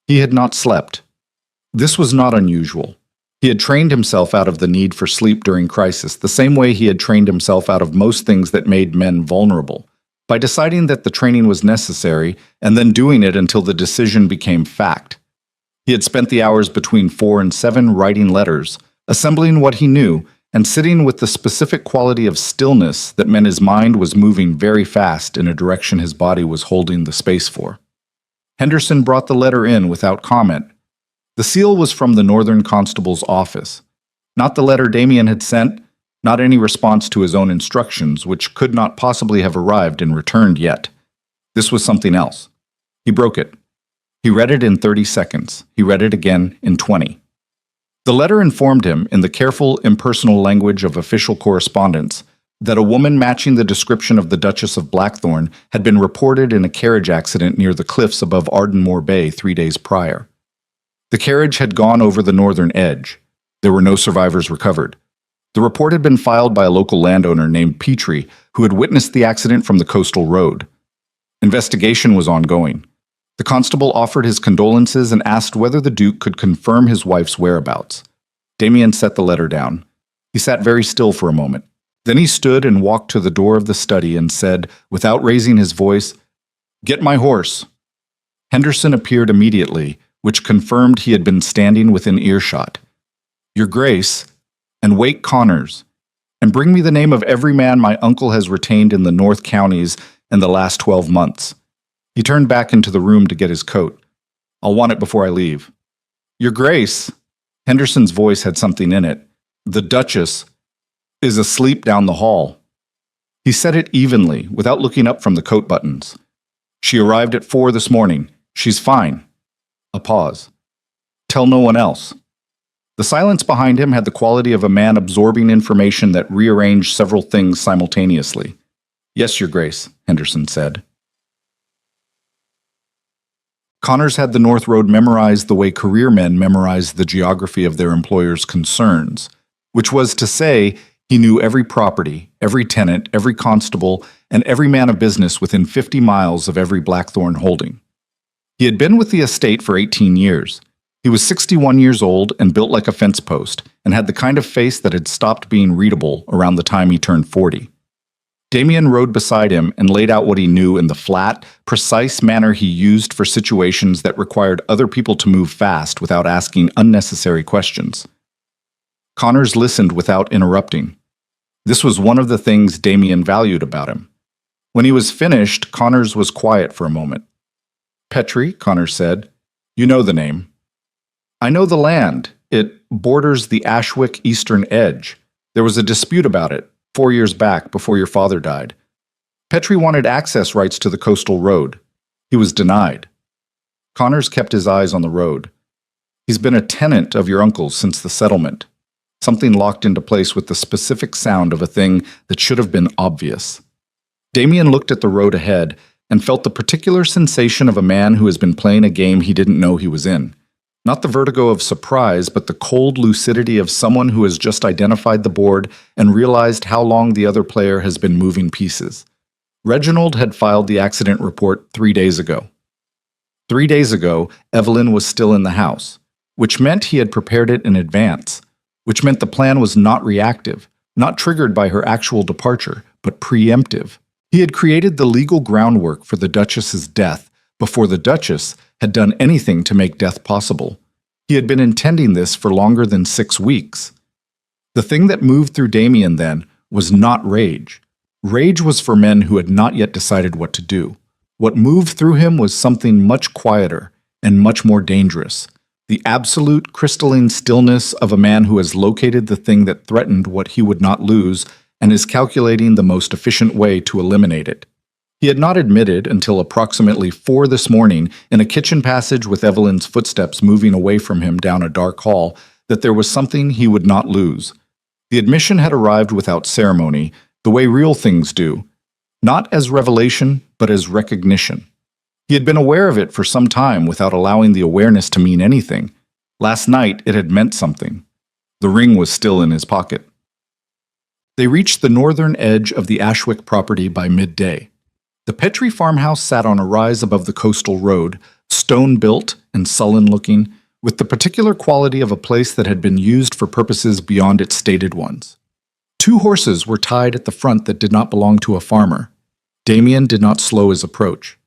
S1: He had not slept. This was not unusual. He had trained himself out of the need for sleep during crisis, the same way he had trained himself out of most things that made men vulnerable, by deciding that the training was necessary and then doing it until the decision became fact. He had spent the hours between 4 and 7 writing letters, assembling what he knew, and sitting with the specific quality of stillness that meant his mind was moving very fast in a direction his body was holding the space for. Henderson brought the letter in without comment. The seal was from the Northern Constable's office. Not the letter Damien had sent, not any response to his own instructions, which could not possibly have arrived and returned yet. This was something else. He broke it. He read it in 30 seconds. He read it again in 20. The letter informed him, in the careful, impersonal language of official correspondence, that a woman matching the description of the Duchess of Blackthorn had been reported in a carriage accident near the cliffs above Ardmore Bay 3 days prior. The carriage had gone over the northern edge. There were no survivors recovered. The report had been filed by a local landowner named Petrie, who had witnessed the accident from the coastal road. Investigation was ongoing. The constable offered his condolences and asked whether the Duke could confirm his wife's whereabouts. Damien set the letter down. He sat very still for a moment. Then he stood and walked to the door of the study and said, without raising his voice, "Get my horse." Henderson appeared immediately, which confirmed he had been standing within earshot. "Your Grace, and wake Connors, and bring me the name of every man my uncle has retained in the North Counties in the last 12 months. He turned back into the room to get his coat. "I'll want it before I leave." "Your Grace," Henderson's voice had something in it, "the Duchess is asleep down the hall." He said it evenly, without looking up from the coat buttons. "She arrived at 4 this morning. She's fine." A pause. "Tell no one else." The silence behind him had the quality of a man absorbing information that rearranged several things simultaneously. "Yes, Your Grace," Henderson said. Connors had the North Road memorized the way career men memorize the geography of their employer's concerns, which was to say, he knew every property, every tenant, every constable, and every man of business within 50 miles of every Blackthorn holding. He had been with the estate for 18 years. He was 61 years old and built like a fence post, and had the kind of face that had stopped being readable around the time he turned 40. Damien rode beside him and laid out what he knew in the flat, precise manner he used for situations that required other people to move fast without asking unnecessary questions. Connors listened without interrupting. This was one of the things Damien valued about him. When he was finished, Connors was quiet for a moment. "Petrie," Connors said, "you know the name." "I know the land. It borders the Ashwick eastern edge. There was a dispute about it 4 years back, before your father died. Petrie wanted access rights to the coastal road. He was denied." Connors kept his eyes on the road. "He's been a tenant of your uncle's since the settlement." Something locked into place with the specific sound of a thing that should have been obvious. Damien looked at the road ahead and felt the particular sensation of a man who has been playing a game he didn't know he was in. Not the vertigo of surprise, but the cold lucidity of someone who has just identified the board and realized how long the other player has been moving pieces. Reginald had filed the accident report 3 days ago. 3 days ago, Evelyn was still in the house, which meant he had prepared it in advance, which meant the plan was not reactive, not triggered by her actual departure, but preemptive. He had created the legal groundwork for the Duchess's death before the Duchess had done anything to make death possible. He had been intending this for longer than 6 weeks. The thing that moved through Damien then was not rage. Rage was for men who had not yet decided what to do. What moved through him was something much quieter and much more dangerous. The absolute crystalline stillness of a man who has located the thing that threatened what he would not lose and is calculating the most efficient way to eliminate it. He had not admitted until approximately 4 this morning, in a kitchen passage with Evelyn's footsteps moving away from him down a dark hall, that there was something he would not lose. The admission had arrived without ceremony, the way real things do, not as revelation, but as recognition. He had been aware of it for some time without allowing the awareness to mean anything. Last night it had meant something. The ring was still in his pocket. They reached the northern edge of the Ashwick property by midday. The Petrie farmhouse sat on a rise above the coastal road, stone-built and sullen-looking, with the particular quality of a place that had been used for purposes beyond its stated ones. 2 horses were tied at the front that did not belong to a farmer. Damien did not slow his approach.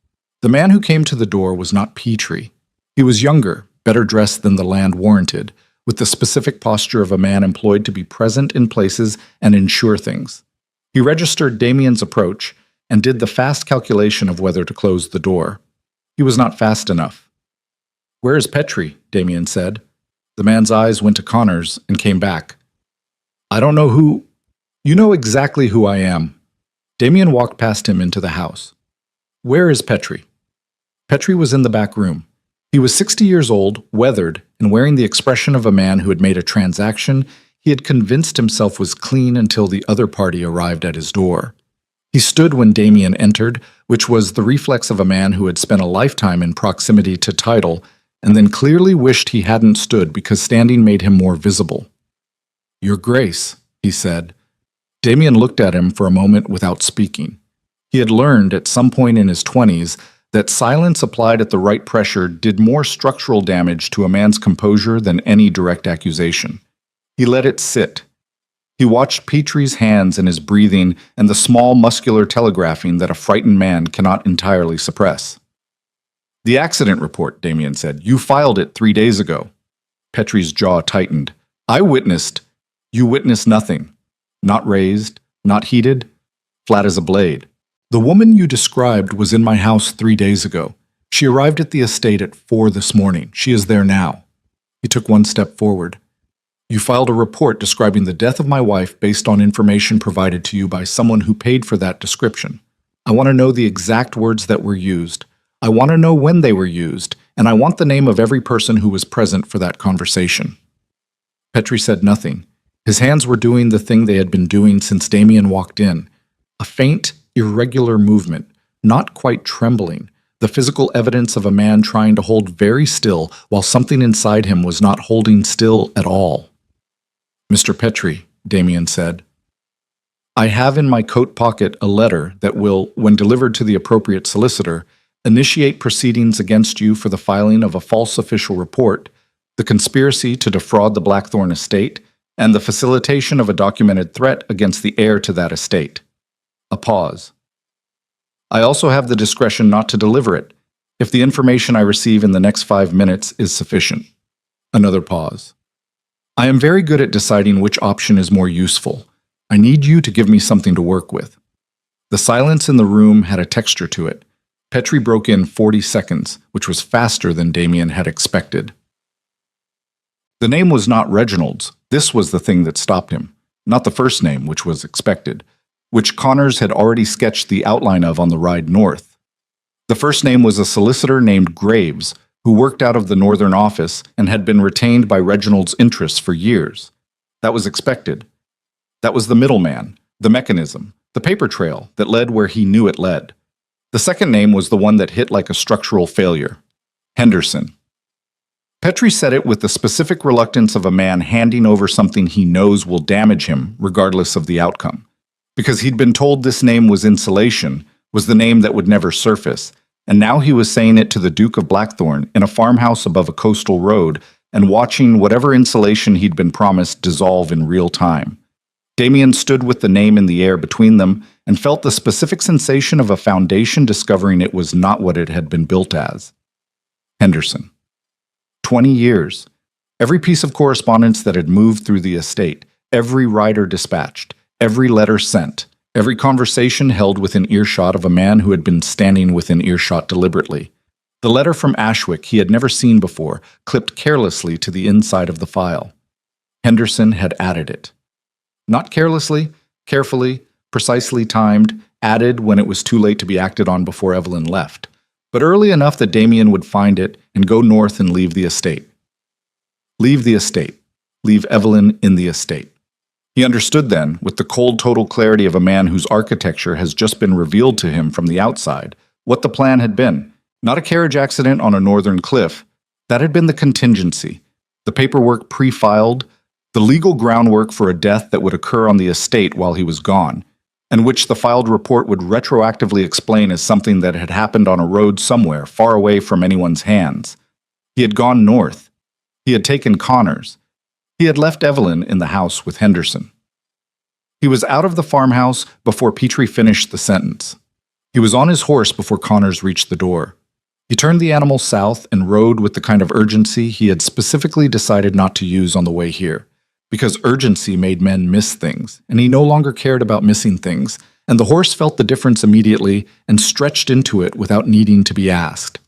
S1: The man who came to the door was not Petrie. He was younger, better dressed than the land warranted, with the specific posture of a man employed to be present in places and ensure things. He registered Damien's approach and did the fast calculation of whether to close the door. He was not fast enough. "Where is Petrie?" Damien said. The man's eyes went to Connor's and came back. "I don't know who—" "You know exactly who I am." Damien walked past him into the house. "Where is Petrie?" Petrie was in the back room. He was 60 years old, weathered, and wearing the expression of a man who had made a transaction he had convinced himself was clean until the other party arrived at his door. He stood when Damien entered, which was the reflex of a man who had spent a lifetime in proximity to title and then clearly wished he hadn't stood because standing made him more visible. "Your Grace," he said. Damien looked at him for a moment without speaking. He had learned at some point in his 20s that silence applied at the right pressure did more structural damage to a man's composure than any direct accusation. He let it sit. He watched Petrie's hands and his breathing and the small muscular telegraphing that a frightened man cannot entirely suppress. "The accident report," Damien said. "You filed it 3 days ago." Petrie's jaw tightened. "I witnessed—" "You witnessed nothing. Not raised, not heated, flat as a blade. The woman you described was in my house 3 days ago. She arrived at the estate at 4 this morning. She is there now." He took one step forward. "You filed a report describing the death of my wife based on information provided to you by someone who paid for that description. I want to know the exact words that were used. I want to know when they were used, and I want the name of every person who was present for that conversation." Petrie said nothing. His hands were doing the thing they had been doing since Damien walked in. A faint, irregular movement, not quite trembling, the physical evidence of a man trying to hold very still while something inside him was not holding still at all. "Mr. Petrie," Damien said, "I have in my coat pocket a letter that will, when delivered to the appropriate solicitor, initiate proceedings against you for the filing of a false official report, the conspiracy to defraud the Blackthorn estate, and the facilitation of a documented threat against the heir to that estate." A pause. "I also have the discretion not to deliver it, if the information I receive in the next 5 minutes is sufficient." Another pause. "I am very good at deciding which option is more useful. I need you to give me something to work with." The silence in the room had a texture to it. Petrie broke in 40 seconds, which was faster than Damien had expected. The name was not Reginald's. This was the thing that stopped him. Not the first name, which was expected, which Connors had already sketched the outline of on the ride north. The first name was a solicitor named Graves, who worked out of the northern office and had been retained by Reginald's interests for years. That was expected. That was the middleman, the mechanism, the paper trail that led where he knew it led. The second name was the one that hit like a structural failure. Henderson. Petrie said it with the specific reluctance of a man handing over something he knows will damage him, regardless of the outcome. Because he'd been told this name was insulation, was the name that would never surface, and now he was saying it to the Duke of Blackthorn in a farmhouse above a coastal road and watching whatever insulation he'd been promised dissolve in real time. Damien stood with the name in the air between them and felt the specific sensation of a foundation discovering it was not what it had been built as. Henderson. 20 years. Every piece of correspondence that had moved through the estate, every rider dispatched, every letter sent, every conversation held within earshot of a man who had been standing within earshot deliberately. The letter from Ashwick he had never seen before, clipped carelessly to the inside of the file. Henderson had added it. Not carelessly, carefully, precisely timed, added when it was too late to be acted on before Evelyn left, but early enough that Damien would find it and go north and leave the estate. Leave the estate. Leave Evelyn in the estate. He understood then, with the cold total clarity of a man whose architecture has just been revealed to him from the outside, what the plan had been. Not a carriage accident on a northern cliff. That had been the contingency. The paperwork pre-filed, the legal groundwork for a death that would occur on the estate while he was gone, and which the filed report would retroactively explain as something that had happened on a road somewhere far away from anyone's hands. He had gone north. He had taken Connors. He had left Evelyn in the house with Henderson. He was out of the farmhouse before Petrie finished the sentence. He was on his horse before Connors reached the door. He turned the animal south and rode with the kind of urgency he had specifically decided not to use on the way here, because urgency made men miss things, and he no longer cared about missing things, and the horse felt the difference immediately and stretched into it without needing to be asked.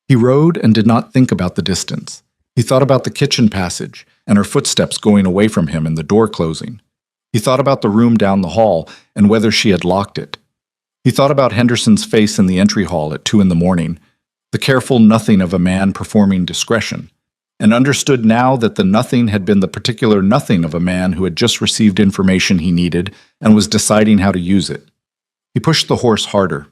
S1: He rode and did not think about the distance. He thought about the kitchen passage and her footsteps going away from him and the door closing. He thought about the room down the hall and whether she had locked it. He thought about Henderson's face in the entry hall at 2 a.m, the careful nothing of a man performing discretion, and understood now that the nothing had been the particular nothing of a man who had just received information he needed and was deciding how to use it. He pushed the horse harder.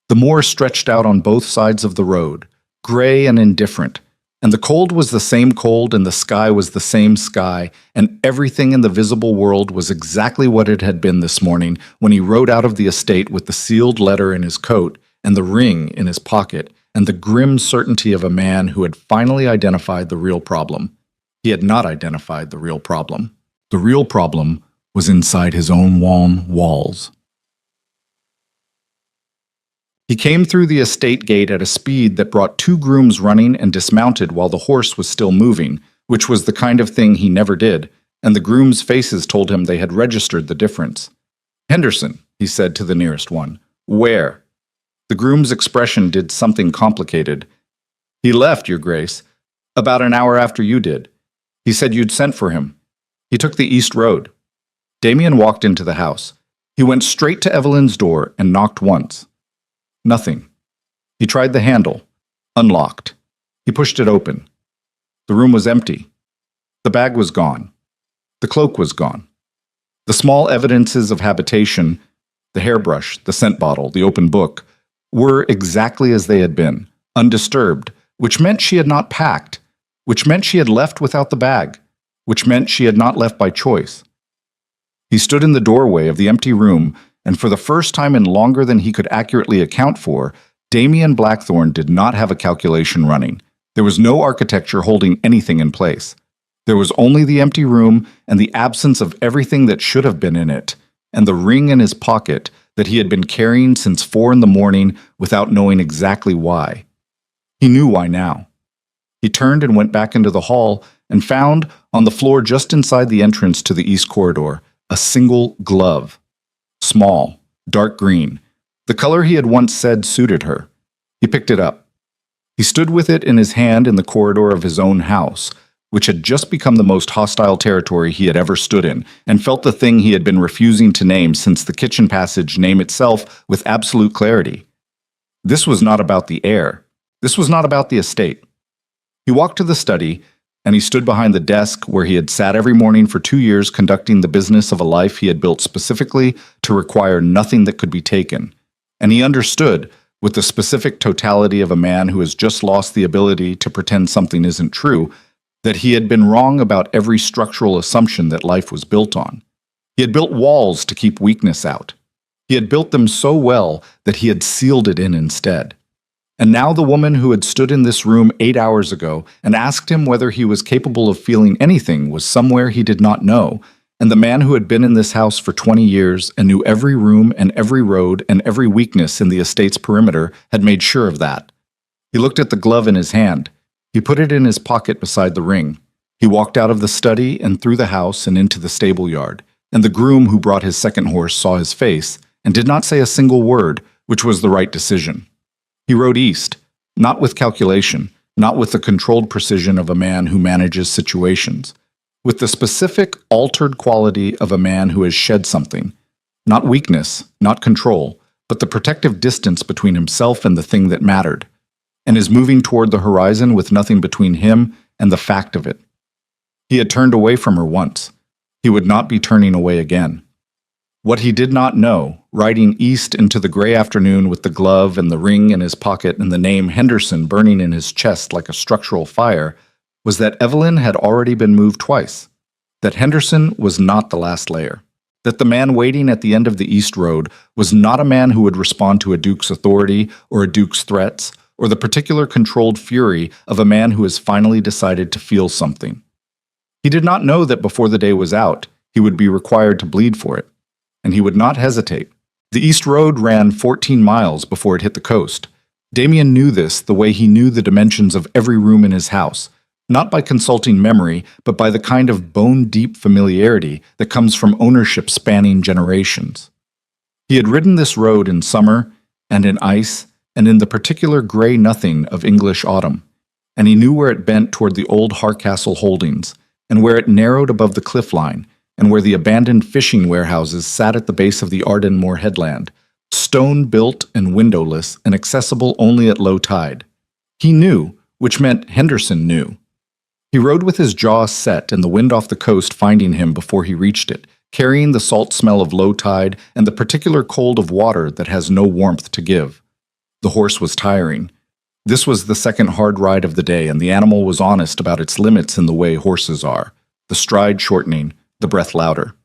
S1: The moor stretched out on both sides of the road, gray and indifferent, and the cold was the same cold and the sky was the same sky, and everything in the visible world was exactly what it had been this morning when he rode out of the estate with the sealed letter in his coat and the ring in his pocket, and the grim certainty of a man who had finally identified the real problem. He had not identified the real problem. The real problem was inside his own walls. He came through the estate gate at a speed that brought 2 grooms running and dismounted while the horse was still moving, which was the kind of thing he never did, and the grooms' faces told him they had registered the difference. "Henderson," he said to the nearest one. "Where?" The groom's expression did something complicated. "He left, Your Grace, about an hour after you did. He said you'd sent for him. He took the East Road." Damien walked into the house. He went straight to Evelyn's door and knocked once. Nothing. He tried the handle. Unlocked. He pushed it open. The room was empty. The bag was gone. The cloak was gone. The small evidences of habitation, the hairbrush, the scent bottle, the open book, were exactly as they had been, undisturbed, which meant she had not packed, which meant she had left without the bag, which meant she had not left by choice. He stood in the doorway of the empty room, and for the first time in longer than he could accurately account for, Damien Blackthorne did not have a calculation running. There was no architecture holding anything in place. There was only the empty room and the absence of everything that should have been in it, and the ring in his pocket that he had been carrying since 4 a.m. without knowing exactly why. He knew why now. He turned and went back into the hall and found, on the floor just inside the entrance to the east corridor, a single glove. Small, dark green, the color he had once said suited her. He picked it up. He stood with it in his hand in the corridor of his own house, which had just become the most hostile territory he had ever stood in, and felt the thing he had been refusing to name since the kitchen passage name itself with absolute clarity. This was not about the heir. This was not about the estate. He walked to the study, and he stood behind the desk where he had sat every morning for 2 years conducting the business of a life he had built specifically to require nothing that could be taken. And he understood, with the specific totality of a man who has just lost the ability to pretend something isn't true, that he had been wrong about every structural assumption that life was built on. He had built walls to keep weakness out. He had built them so well that he had sealed it in instead. And now the woman who had stood in this room 8 hours ago and asked him whether he was capable of feeling anything was somewhere he did not know, and the man who had been in this house for 20 years and knew every room and every road and every weakness in the estate's perimeter had made sure of that. He looked at the glove in his hand. He put it in his pocket beside the ring. He walked out of the study and through the house and into the stable yard, and the groom who brought his second horse saw his face and did not say a single word, which was the right decision. He rode east, not with calculation, not with the controlled precision of a man who manages situations, with the specific, altered quality of a man who has shed something, not weakness, not control, but the protective distance between himself and the thing that mattered, and is moving toward the horizon with nothing between him and the fact of it. He had turned away from her once. He would not be turning away again. What he did not know, riding east into the gray afternoon with the glove and the ring in his pocket and the name Henderson burning in his chest like a structural fire, was that Evelyn had already been moved twice, that Henderson was not the last layer, that the man waiting at the end of the East Road was not a man who would respond to a duke's authority or a duke's threats, or the particular controlled fury of a man who has finally decided to feel something. He did not know that before the day was out, he would be required to bleed for it, and he would not hesitate. The East Road ran 14 miles before it hit the coast. Damien knew this the way he knew the dimensions of every room in his house, not by consulting memory, but by the kind of bone-deep familiarity that comes from ownership spanning generations. He had ridden this road in summer, and in ice, and in the particular grey nothing of English autumn, and he knew where it bent toward the old Harcastle holdings, and where it narrowed above the cliff line, and where the abandoned fishing warehouses sat at the base of the Ardenmore headland, stone-built and windowless and accessible only at low tide. He knew, which meant Henderson knew. He rode with his jaw set and the wind off the coast finding him before he reached it, carrying the salt smell of low tide and the particular cold of water that has no warmth to give. The horse was tiring. This was the second hard ride of the day, and the animal was honest about its limits in the way horses are, the stride shortening, the breath louder.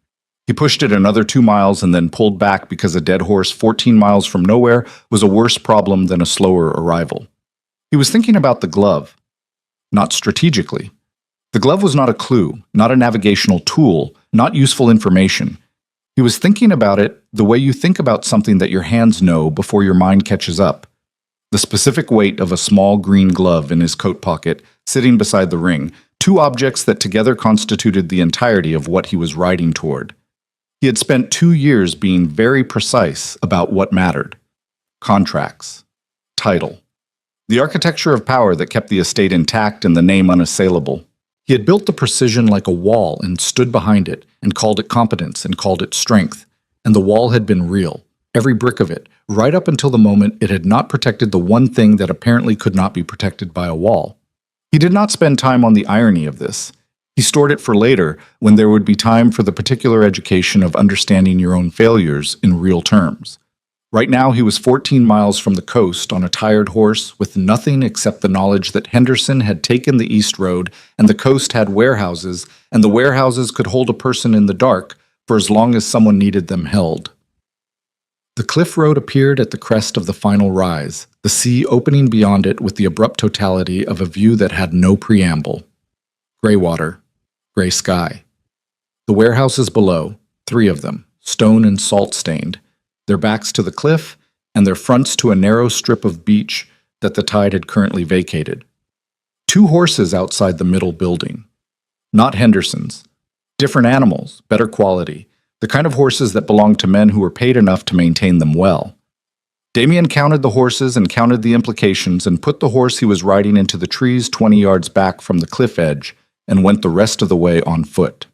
S1: He pushed it another 2 miles and then pulled back because a dead horse 14 miles from nowhere was a worse problem than a slower arrival. He was thinking about the glove. Not strategically. The glove was not a clue, not a navigational tool, not useful information. He was thinking about it the way you think about something that your hands know before your mind catches up. The specific weight of a small green glove in his coat pocket, sitting beside the ring, 2 objects that together constituted the entirety of what he was riding toward. He had spent 2 years being very precise about what mattered. Contracts. Title. The architecture of power that kept the estate intact and the name unassailable. He had built the precision like a wall and stood behind it, and called it competence and called it strength. And the wall had been real, every brick of it, right up until the moment it had not protected the one thing that apparently could not be protected by a wall. He did not spend time on the irony of this. He stored it for later, when there would be time for the particular education of understanding your own failures in real terms. Right now he was 14 miles from the coast on a tired horse with nothing except the knowledge that Henderson had taken the East Road and the coast had warehouses, and the warehouses could hold a person in the dark for as long as someone needed them held. The cliff road appeared at the crest of the final rise, the sea opening beyond it with the abrupt totality of a view that had no preamble. Gray water, gray sky. The warehouses below, 3 of them, stone and salt-stained, their backs to the cliff and their fronts to a narrow strip of beach that the tide had currently vacated. 2 horses outside the middle building. Not Henderson's. Different animals, better quality, the kind of horses that belonged to men who were paid enough to maintain them well. Damien counted the horses and counted the implications and put the horse he was riding into the trees 20 yards back from the cliff edge and went the rest of the way on foot.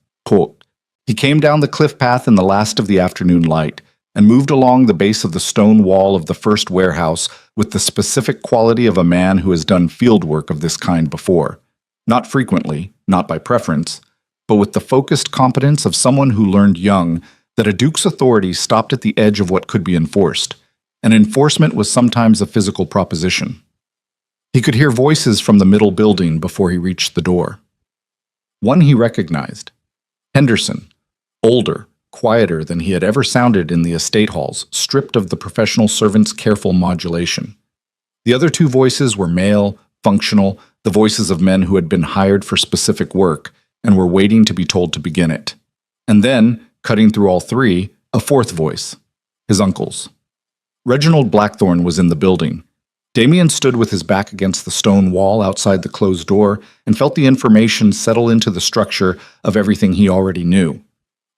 S1: He came down the cliff path in the last of the afternoon light and moved along the base of the stone wall of the first warehouse with the specific quality of a man who has done field work of this kind before. Not frequently, not by preference, but with the focused competence of someone who learned young that a duke's authority stopped at the edge of what could be enforced, and enforcement was sometimes a physical proposition. He could hear voices from the middle building before he reached the door. One he recognized. Henderson, older, quieter than he had ever sounded in the estate halls, stripped of the professional servant's careful modulation. The other 2 voices were male, functional, the voices of men who had been hired for specific work and were waiting to be told to begin it. And then, cutting through all 3, a 4th voice, his uncle's. Reginald Blackthorne was in the building. Damien stood with his back against the stone wall outside the closed door and felt the information settle into the structure of everything he already knew.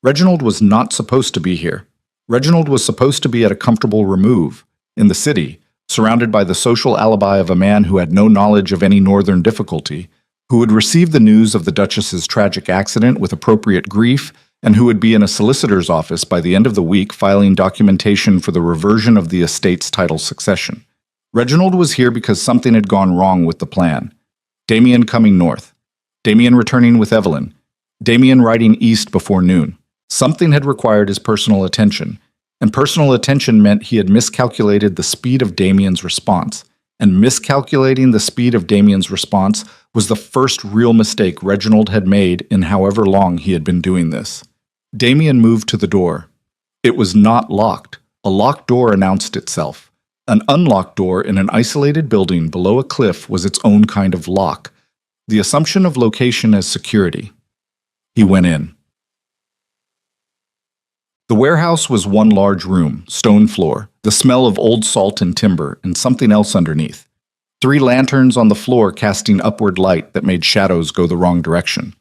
S1: Reginald was not supposed to be here. Reginald was supposed to be at a comfortable remove, in the city, surrounded by the social alibi of a man who had no knowledge of any northern difficulty, who would receive the news of the Duchess's tragic accident with appropriate grief, and who would be in a solicitor's office by the end of the week filing documentation for the reversion of the estate's title succession. Reginald was here because something had gone wrong with the plan. Damien coming north. Damien returning with Evelyn. Damien riding east before noon. Something had required his personal attention, and personal attention meant he had miscalculated the speed of Damien's response, and miscalculating the speed of Damien's response was the first real mistake Reginald had made in however long he had been doing this. Damien moved to the door. It was not locked. A locked door announced itself. An unlocked door in an isolated building below a cliff was its own kind of lock, the assumption of location as security. He went in. The warehouse was one large room, stone floor, the smell of old salt and timber, and something else underneath. 3 lanterns on the floor casting upward light that made shadows go the wrong direction.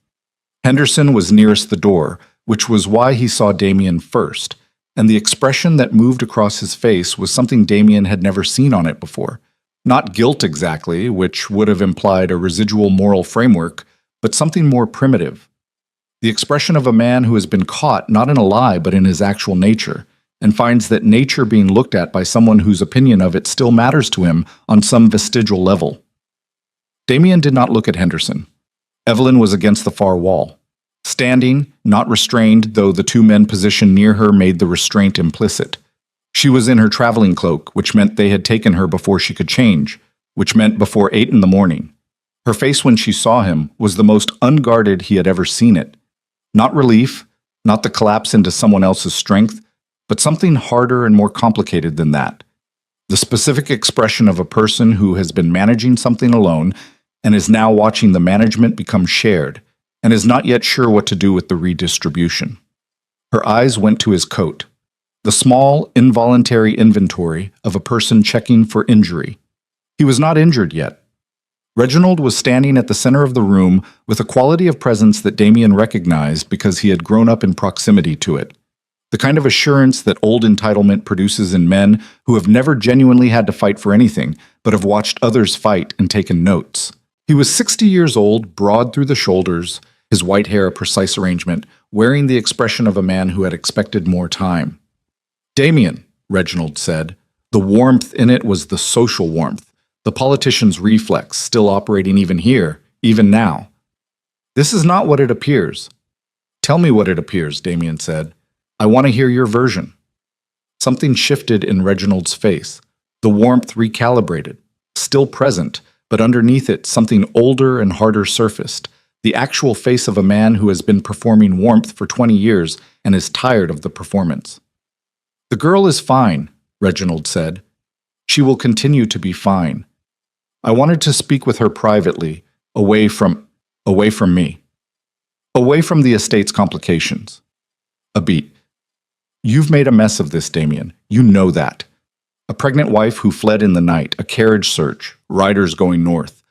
S1: Henderson was nearest the door, which was why he saw Damien first, and the expression that moved across his face was something Damien had never seen on it before. Not guilt exactly, which would have implied a residual moral framework, but something more primitive. The expression of a man who has been caught not in a lie but in his actual nature, and finds that nature being looked at by someone whose opinion of it still matters to him on some vestigial level. Damien did not look at Henderson. Evelyn was against the far wall. Standing, not restrained, though the 2 men positioned near her made the restraint implicit. She was in her traveling cloak, which meant they had taken her before she could change, which meant before 8 in the morning. Her face when she saw him was the most unguarded he had ever seen it. Not relief, not the collapse into someone else's strength, but something harder and more complicated than that. The specific expression of a person who has been managing something alone and is now watching the management become shared, and is not yet sure what to do with the redistribution. Her eyes went to his coat, the small, involuntary inventory of a person checking for injury. He was not injured yet. Reginald was standing at the center of the room with a quality of presence that Damien recognized because he had grown up in proximity to it. The kind of assurance that old entitlement produces in men who have never genuinely had to fight for anything, but have watched others fight and taken notes. He was 60 years old, broad through the shoulders, his white hair a precise arrangement, wearing the expression of a man who had expected more time. "Damien," Reginald said. The warmth in it was the social warmth, the politician's reflex, still operating even here, even now. "This is not what it appears." "Tell me what it appears," Damien said. "I want to hear your version." Something shifted in Reginald's face. The warmth recalibrated, still present, but underneath it something older and harder surfaced, the actual face of a man who has been performing warmth for 20 years and is tired of the performance. "The girl is fine," Reginald said. "She will continue to be fine. I wanted to speak with her privately, away from me. Away from the estate's complications." A beat. "You've made a mess of this, Damien. You know that. A pregnant wife who fled in the night, a carriage search, riders going north.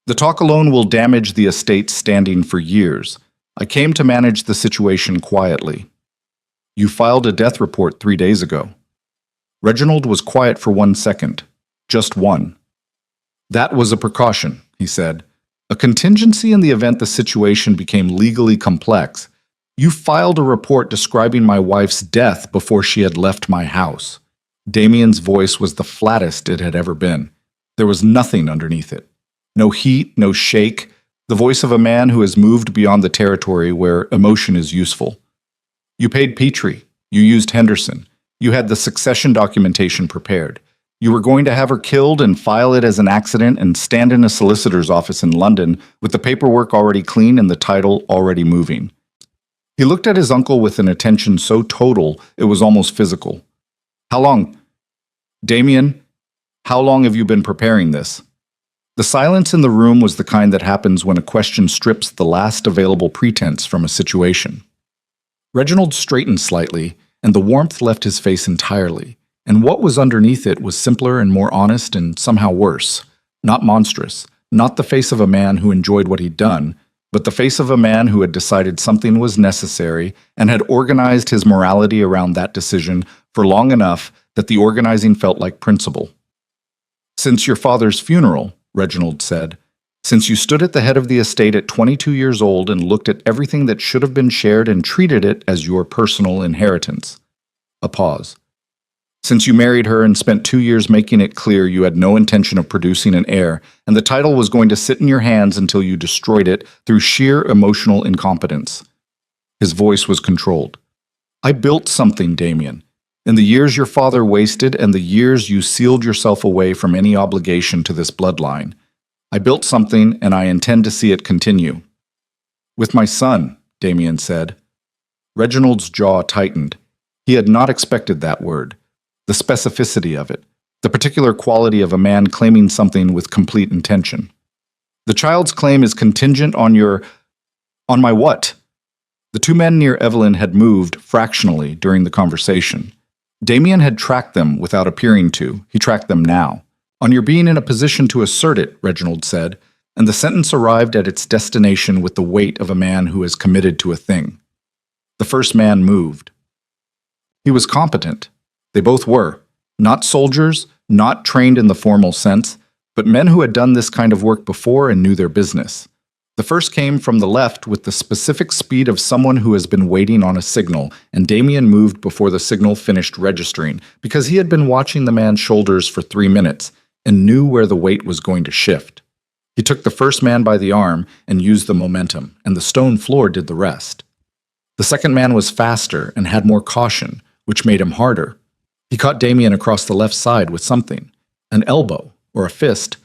S1: The talk alone will damage the estate's standing for years. I came to manage the situation quietly. You filed a death report 3 days ago." Reginald was quiet for 1 second. Just one. "That was a precaution," he said. "A contingency in the event the situation became legally complex. You filed a report describing my wife's death before she had left my house." Damien's voice was the flattest it had ever been. There was nothing underneath it. No heat, no shake, the voice of a man who has moved beyond the territory where emotion is useful. "You paid Petrie. You used Henderson. You had the succession documentation prepared. You were going to have her killed and file it as an accident and stand in a solicitor's office in London with the paperwork already clean and the title already moving." He looked at his uncle with an attention so total it was almost physical. "How long? Damien, how long have you been preparing this?" The silence in the room was the kind that happens when a question strips the last available pretense from a situation. Reginald straightened slightly, and the warmth left his face entirely, and what was underneath it was simpler and more honest and somehow worse. Not monstrous, not the face of a man who enjoyed what he'd done, but the face of a man who had decided something was necessary and had organized his morality around that decision for long enough that the organizing felt like principle. "Since your father's funeral," Reginald said, "since you stood at the head of the estate at 22 years old and looked at everything that should have been shared and treated it as your personal inheritance." A pause. "Since you married her and spent 2 years making it clear you had no intention of producing an heir, and the title was going to sit in your hands until you destroyed it through sheer emotional incompetence." His voice was controlled. "I built something, Damien. In the years your father wasted and the years you sealed yourself away from any obligation to this bloodline. I built something and I intend to see it continue." "With my son," Damien said. Reginald's jaw tightened. He had not expected that word. The specificity of it, the particular quality of a man claiming something with complete intention. "The child's claim is contingent on on my what?" The 2 men near Evelyn had moved fractionally during the conversation. Damien had tracked them without appearing to. He tracked them now. On your being in a position to assert it, Reginald said, and the sentence arrived at its destination with the weight of a man who is committed to a thing. The first man moved. He was competent. They both were. Not soldiers, not trained in the formal sense, but men who had done this kind of work before and knew their business. The first came from the left with the specific speed of someone who has been waiting on a signal, and Damien moved before the signal finished registering, because he had been watching the man's shoulders for 3 minutes and knew where the weight was going to shift. He took the first man by the arm and used the momentum, and the stone floor did the rest. The second man was faster and had more caution, which made him harder. He caught Damien across the left side with something, an elbow or a fist,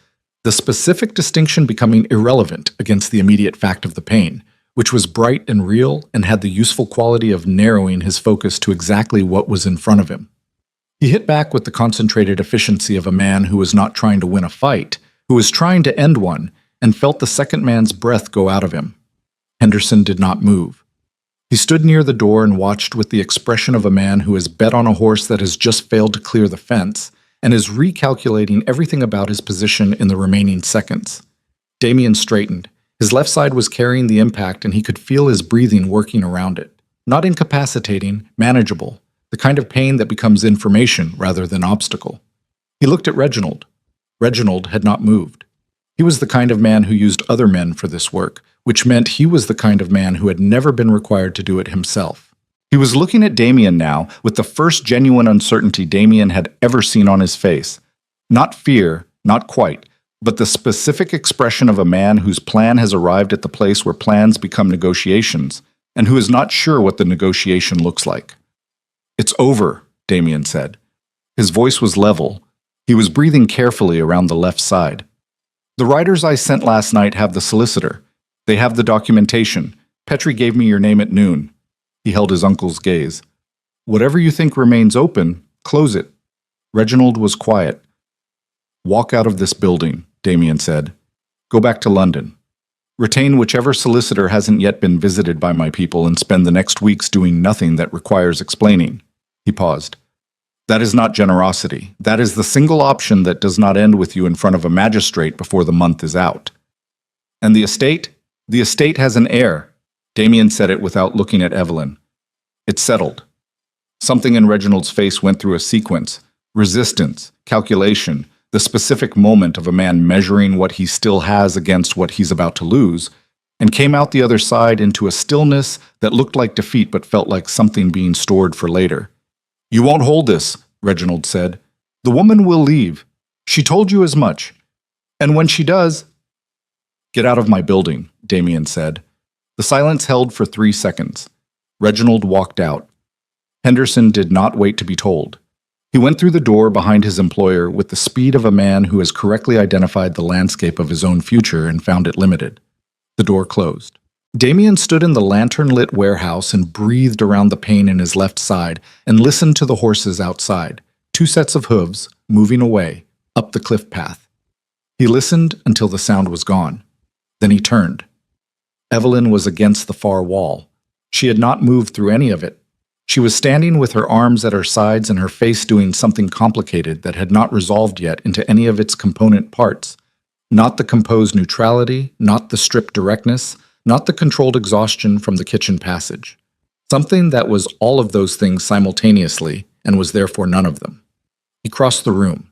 S1: the specific distinction becoming irrelevant against the immediate fact of the pain, which was bright and real and had the useful quality of narrowing his focus to exactly what was in front of him. He hit back with the concentrated efficiency of a man who was not trying to win a fight, who was trying to end one, and felt the second man's breath go out of him. Henderson did not move. He stood near the door and watched with the expression of a man who has bet on a horse that has just failed to clear the fence, and is recalculating everything about his position in the remaining seconds. Damien straightened. His left side was carrying the impact, and he could feel his breathing working around it. Not incapacitating, manageable, the kind of pain that becomes information rather than obstacle. He looked at Reginald. Reginald had not moved. He was the kind of man who used other men for this work, which meant he was the kind of man who had never been required to do it himself. He was looking at Damien now with the first genuine uncertainty Damien had ever seen on his face. Not fear, not quite, but the specific expression of a man whose plan has arrived at the place where plans become negotiations, and who is not sure what the negotiation looks like. "It's over," Damien said. His voice was level. He was breathing carefully around the left side. "The writers I sent last night have the solicitor. They have the documentation. Petrie gave me your name at noon." He held his uncle's gaze. "Whatever you think remains open, close it." Reginald was quiet. "Walk out of this building," Damien said. "Go back to London. Retain whichever solicitor hasn't yet been visited by my people and spend the next weeks doing nothing that requires explaining." He paused. "That is not generosity. That is the single option that does not end with you in front of a magistrate before the month is out." "And the estate? The estate has an heir." Damien said it without looking at Evelyn. "It's settled." Something in Reginald's face went through a sequence: resistance, calculation, the specific moment of a man measuring what he still has against what he's about to lose, and came out the other side into a stillness that looked like defeat but felt like something being stored for later. "You won't hold this," Reginald said. "The woman will leave. She told you as much. And when she does—" "Get out of my building," Damien said. The silence held for 3 seconds. Reginald walked out. Henderson did not wait to be told. He went through the door behind his employer with the speed of a man who has correctly identified the landscape of his own future and found it limited. The door closed. Damien stood in the lantern-lit warehouse and breathed around the pain in his left side and listened to the horses outside, 2 sets of hooves, moving away, up the cliff path. He listened until the sound was gone. Then he turned. Evelyn was against the far wall. She had not moved through any of it. She was standing with her arms at her sides and her face doing something complicated that had not resolved yet into any of its component parts. Not the composed neutrality, not the stripped directness, not the controlled exhaustion from the kitchen passage. Something that was all of those things simultaneously and was therefore none of them. He crossed the room.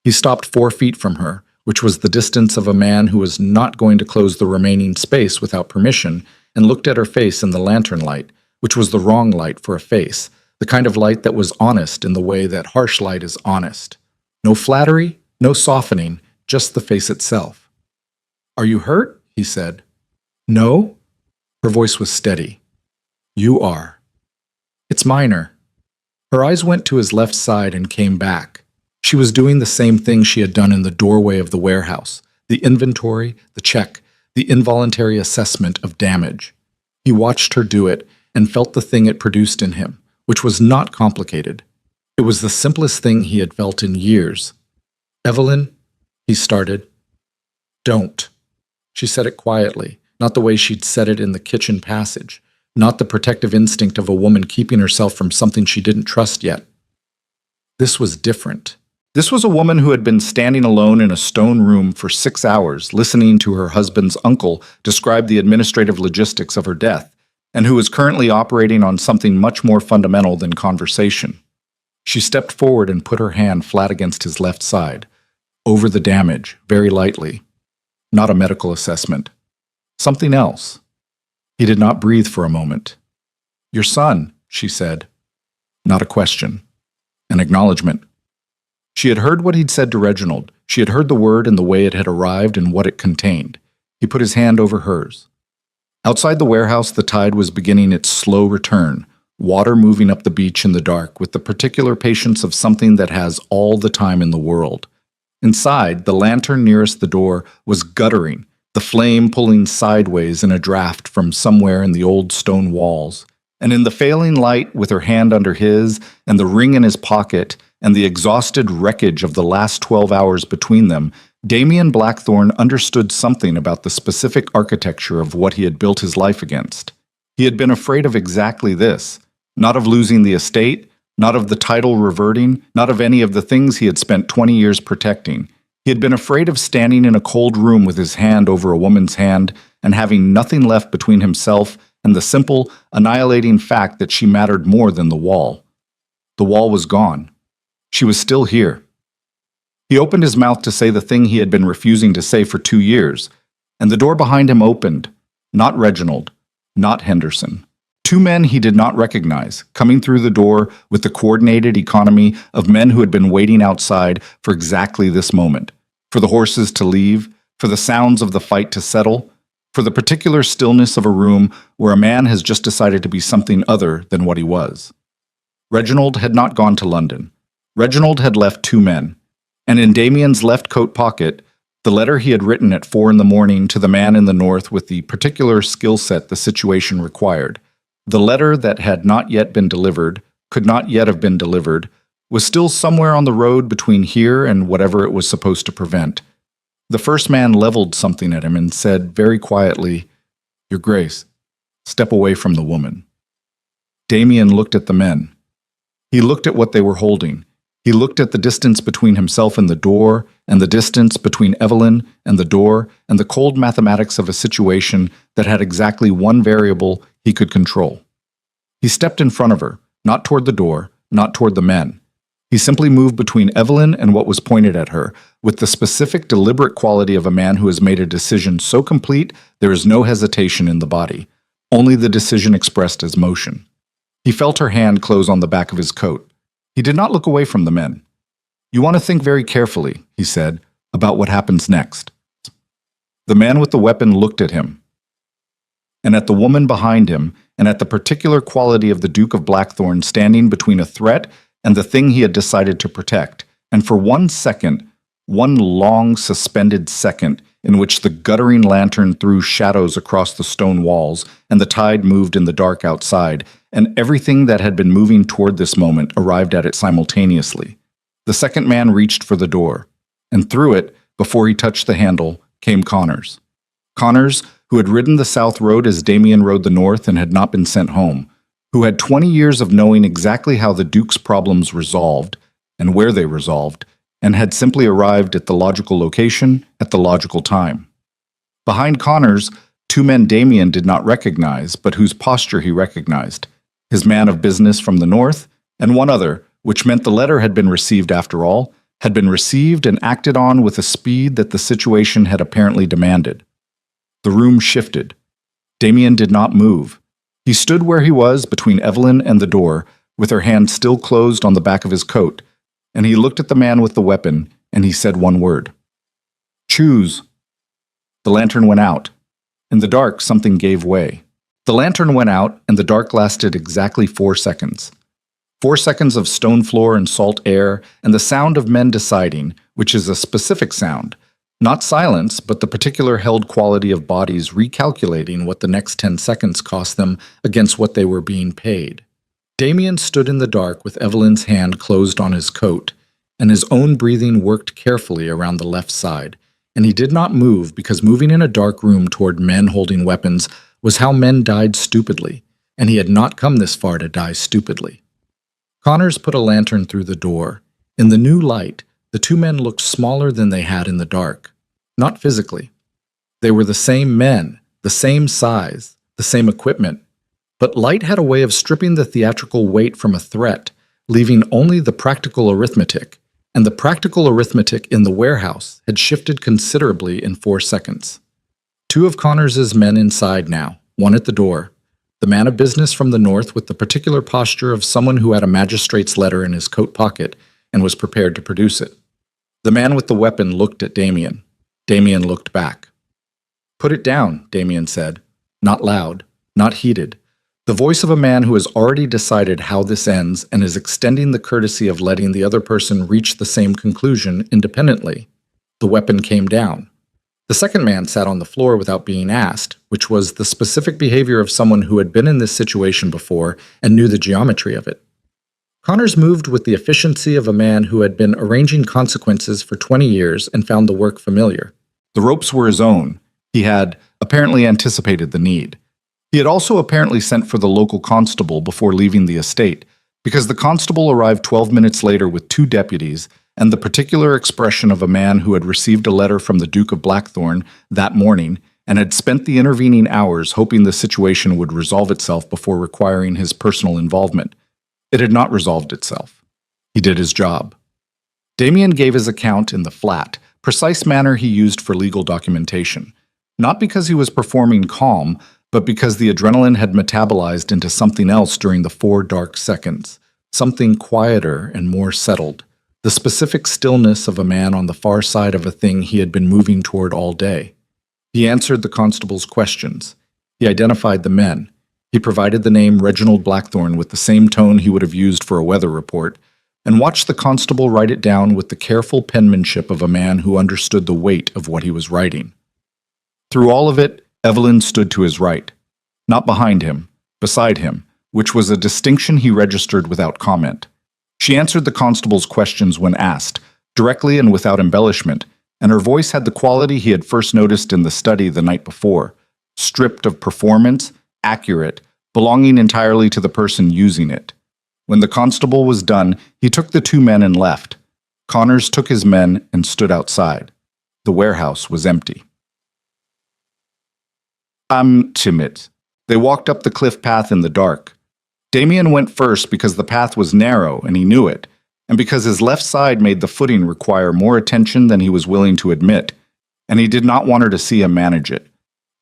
S1: He stopped 4 feet from her, which was the distance of a man who was not going to close the remaining space without permission, and looked at her face in the lantern light, which was the wrong light for a face, the kind of light that was honest in the way that harsh light is honest. No flattery, no softening, just the face itself. "Are you hurt?" he said. "No?" Her voice was steady. "You are." "It's minor." Her eyes went to his left side and came back. She was doing the same thing she had done in the doorway of the warehouse, the inventory, the check, the involuntary assessment of damage. He watched her do it and felt the thing it produced in him, which was not complicated. It was the simplest thing he had felt in years. "Evelyn," he started. "Don't." She said it quietly, not the way she'd said it in the kitchen passage, not the protective instinct of a woman keeping herself from something she didn't trust yet. This was different. This was a woman who had been standing alone in a stone room for 6 hours, listening to her husband's uncle describe the administrative logistics of her death, and who was currently operating on something much more fundamental than conversation. She stepped forward and put her hand flat against his left side, over the damage, very lightly. Not a medical assessment. Something else. He did not breathe for a moment. "Your son," she said. Not a question. An acknowledgement. She had heard what he'd said to Reginald. She had heard the word and the way it had arrived and what it contained. He put his hand over hers. Outside the warehouse, the tide was beginning its slow return, water moving up the beach in the dark with the particular patience of something that has all the time in the world. Inside, the lantern nearest the door was guttering, the flame pulling sideways in a draft from somewhere in the old stone walls. And in the failing light, with her hand under his, and the ring in his pocket, and the exhausted wreckage of the last 12 hours between them, Damien Blackthorne understood something about the specific architecture of what he had built his life against. He had been afraid of exactly this, not of losing the estate, not of the title reverting, not of any of the things he had spent 20 years protecting. He had been afraid of standing in a cold room with his hand over a woman's hand and having nothing left between himself and the simple, annihilating fact that she mattered more than the wall. The wall was gone. She was still here. He opened his mouth to say the thing he had been refusing to say for 2 years, and the door behind him opened. Not Reginald, not Henderson. 2 men he did not recognize, coming through the door with the coordinated economy of men who had been waiting outside for exactly this moment, for the horses to leave, for the sounds of the fight to settle, for the particular stillness of a room where a man has just decided to be something other than what he was. Reginald had not gone to London. Reginald had left 2 men, and in Damien's left coat pocket, the letter he had written at 4 in the morning to the man in the north with the particular skill set the situation required. The letter that had not yet been delivered, could not yet have been delivered, was still somewhere on the road between here and whatever it was supposed to prevent. The first man leveled something at him and said very quietly, "Your Grace, step away from the woman." Damien looked at the men. He looked at what they were holding. He looked at the distance between himself and the door, and the distance between Evelyn and the door, and the cold mathematics of a situation that had exactly one variable he could control. He stepped in front of her, not toward the door, not toward the men. He simply moved between Evelyn and what was pointed at her, with the specific, deliberate quality of a man who has made a decision so complete there is no hesitation in the body, only the decision expressed as motion. He felt her hand close on the back of his coat. He did not look away from the men. "You want to think very carefully," he said, "about what happens next." The man with the weapon looked at him, and at the woman behind him, and at the particular quality of the Duke of Blackthorne standing between a threat and the thing he had decided to protect, and for 1 second, one long suspended second, in which the guttering lantern threw shadows across the stone walls, and the tide moved in the dark outside, and everything that had been moving toward this moment arrived at it simultaneously. The second man reached for the door, and through it, before he touched the handle, came Connors. Connors, who had ridden the South Road as Damien rode the North and had not been sent home, who had 20 years of knowing exactly how the Duke's problems resolved, and where they resolved, and had simply arrived at the logical location at the logical time. Behind Connors, 2 men Damien did not recognize, but whose posture he recognized. His man of business from the north, and one other, which meant the letter had been received after all, had been received and acted on with a speed that the situation had apparently demanded. The room shifted. Damien did not move. He stood where he was between Evelyn and the door, with her hand still closed on the back of his coat, and he looked at the man with the weapon, and he said one word. "Choose." The lantern went out. In the dark, something gave way. The lantern went out, and the dark lasted exactly 4 seconds. 4 seconds of stone floor and salt air, and the sound of men deciding, which is a specific sound. Not silence, but the particular held quality of bodies recalculating what the next 10 seconds cost them against what they were being paid. Damien stood in the dark with Evelyn's hand closed on his coat, and his own breathing worked carefully around the left side, and he did not move because moving in a dark room toward men holding weapons was how men died stupidly, and he had not come this far to die stupidly. Connors put a lantern through the door. In the new light, the two men looked smaller than they had in the dark. Not physically. They were the same men, the same size, the same equipment, but light had a way of stripping the theatrical weight from a threat, leaving only the practical arithmetic, and the practical arithmetic in the warehouse had shifted considerably in 4 seconds. Two of Connors's men inside now, one at the door, the man of business from the north with the particular posture of someone who had a magistrate's letter in his coat pocket and was prepared to produce it. The man with the weapon looked at Damien. Damien looked back. "Put it down," Damien said. Not loud, not heated. The voice of a man who has already decided how this ends and is extending the courtesy of letting the other person reach the same conclusion independently. The weapon came down. The second man sat on the floor without being asked, which was the specific behavior of someone who had been in this situation before and knew the geometry of it. Connors moved with the efficiency of a man who had been arranging consequences for 20 years and found the work familiar. The ropes were his own. He had apparently anticipated the need. He had also apparently sent for the local constable before leaving the estate, because the constable arrived 12 minutes later with 2 deputies and the particular expression of a man who had received a letter from the Duke of Blackthorn that morning and had spent the intervening hours hoping the situation would resolve itself before requiring his personal involvement. It had not resolved itself. He did his job. Damien gave his account in the flat, precise manner he used for legal documentation, not because he was performing calm, but because the adrenaline had metabolized into something else during the 4 dark seconds, something quieter and more settled, the specific stillness of a man on the far side of a thing he had been moving toward all day. He answered the constable's questions. He identified the men. He provided the name Reginald Blackthorn with the same tone he would have used for a weather report, and watched the constable write it down with the careful penmanship of a man who understood the weight of what he was writing. Through all of it, Evelyn stood to his right, not behind him, beside him, which was a distinction he registered without comment. She answered the constable's questions when asked, directly and without embellishment, and her voice had the quality he had first noticed in the study the night before, stripped of performance, accurate, belonging entirely to the person using it. When the constable was done, he took the 2 men and left. Connors took his men and stood outside. The warehouse was empty. "I'm timid." They walked up the cliff path in the dark. Damien went first because the path was narrow and he knew it, and because his left side made the footing require more attention than he was willing to admit, and he did not want her to see him manage it.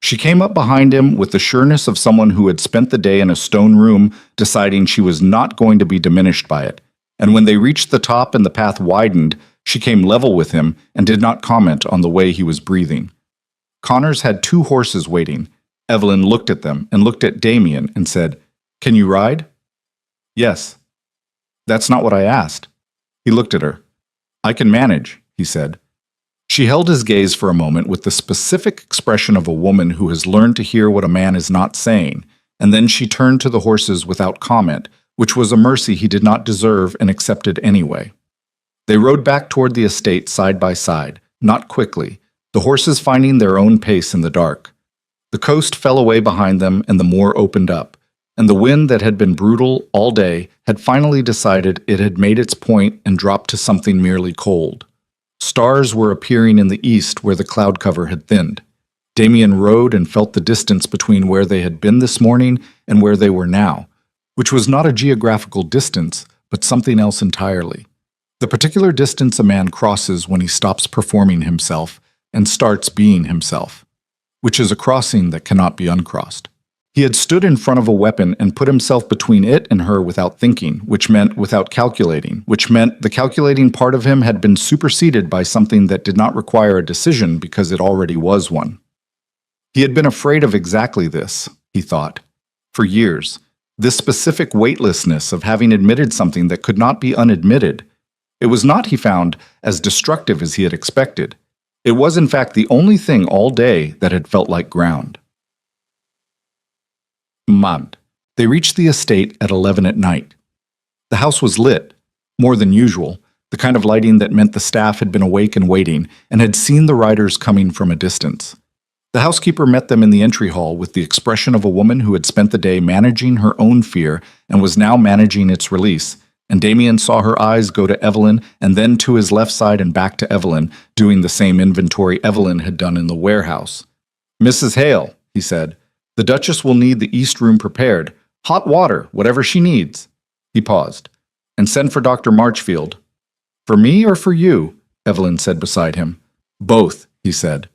S1: She came up behind him with the sureness of someone who had spent the day in a stone room deciding she was not going to be diminished by it, and when they reached the top and the path widened, she came level with him and did not comment on the way he was breathing. Connors had 2 horses waiting. Evelyn looked at them and looked at Damien and said, "Can you ride?" "Yes." "That's not what I asked." He looked at her. "I can manage," he said. She held his gaze for a moment with the specific expression of a woman who has learned to hear what a man is not saying, and then she turned to the horses without comment, which was a mercy he did not deserve and accepted anyway. They rode back toward the estate side by side, not quickly, the horses finding their own pace in the dark. The coast fell away behind them and the moor opened up, and the wind that had been brutal all day had finally decided it had made its point and dropped to something merely cold. Stars were appearing in the east where the cloud cover had thinned. Damien rode and felt the distance between where they had been this morning and where they were now, which was not a geographical distance, but something else entirely. The particular distance a man crosses when he stops performing himself and starts being himself, which is a crossing that cannot be uncrossed. He had stood in front of a weapon and put himself between it and her without thinking, which meant without calculating, which meant the calculating part of him had been superseded by something that did not require a decision because it already was one. He had been afraid of exactly this, he thought, for years, this specific weightlessness of having admitted something that could not be unadmitted. It was not, he found, as destructive as he had expected. It was, in fact, the only thing all day that had felt like ground. Mad. They reached the estate at 11 at night. The house was lit, more than usual, the kind of lighting that meant the staff had been awake and waiting and had seen the riders coming from a distance. The housekeeper met them in the entry hall with the expression of a woman who had spent the day managing her own fear and was now managing its release, and Damien saw her eyes go to Evelyn and then to his left side and back to Evelyn, doing the same inventory Evelyn had done in the warehouse. "Mrs. Hale," he said, "the Duchess will need the East Room prepared. Hot water, whatever she needs." He paused. "And send for Dr. Marchfield." "For me or for you?" Evelyn said beside him. "Both," he said.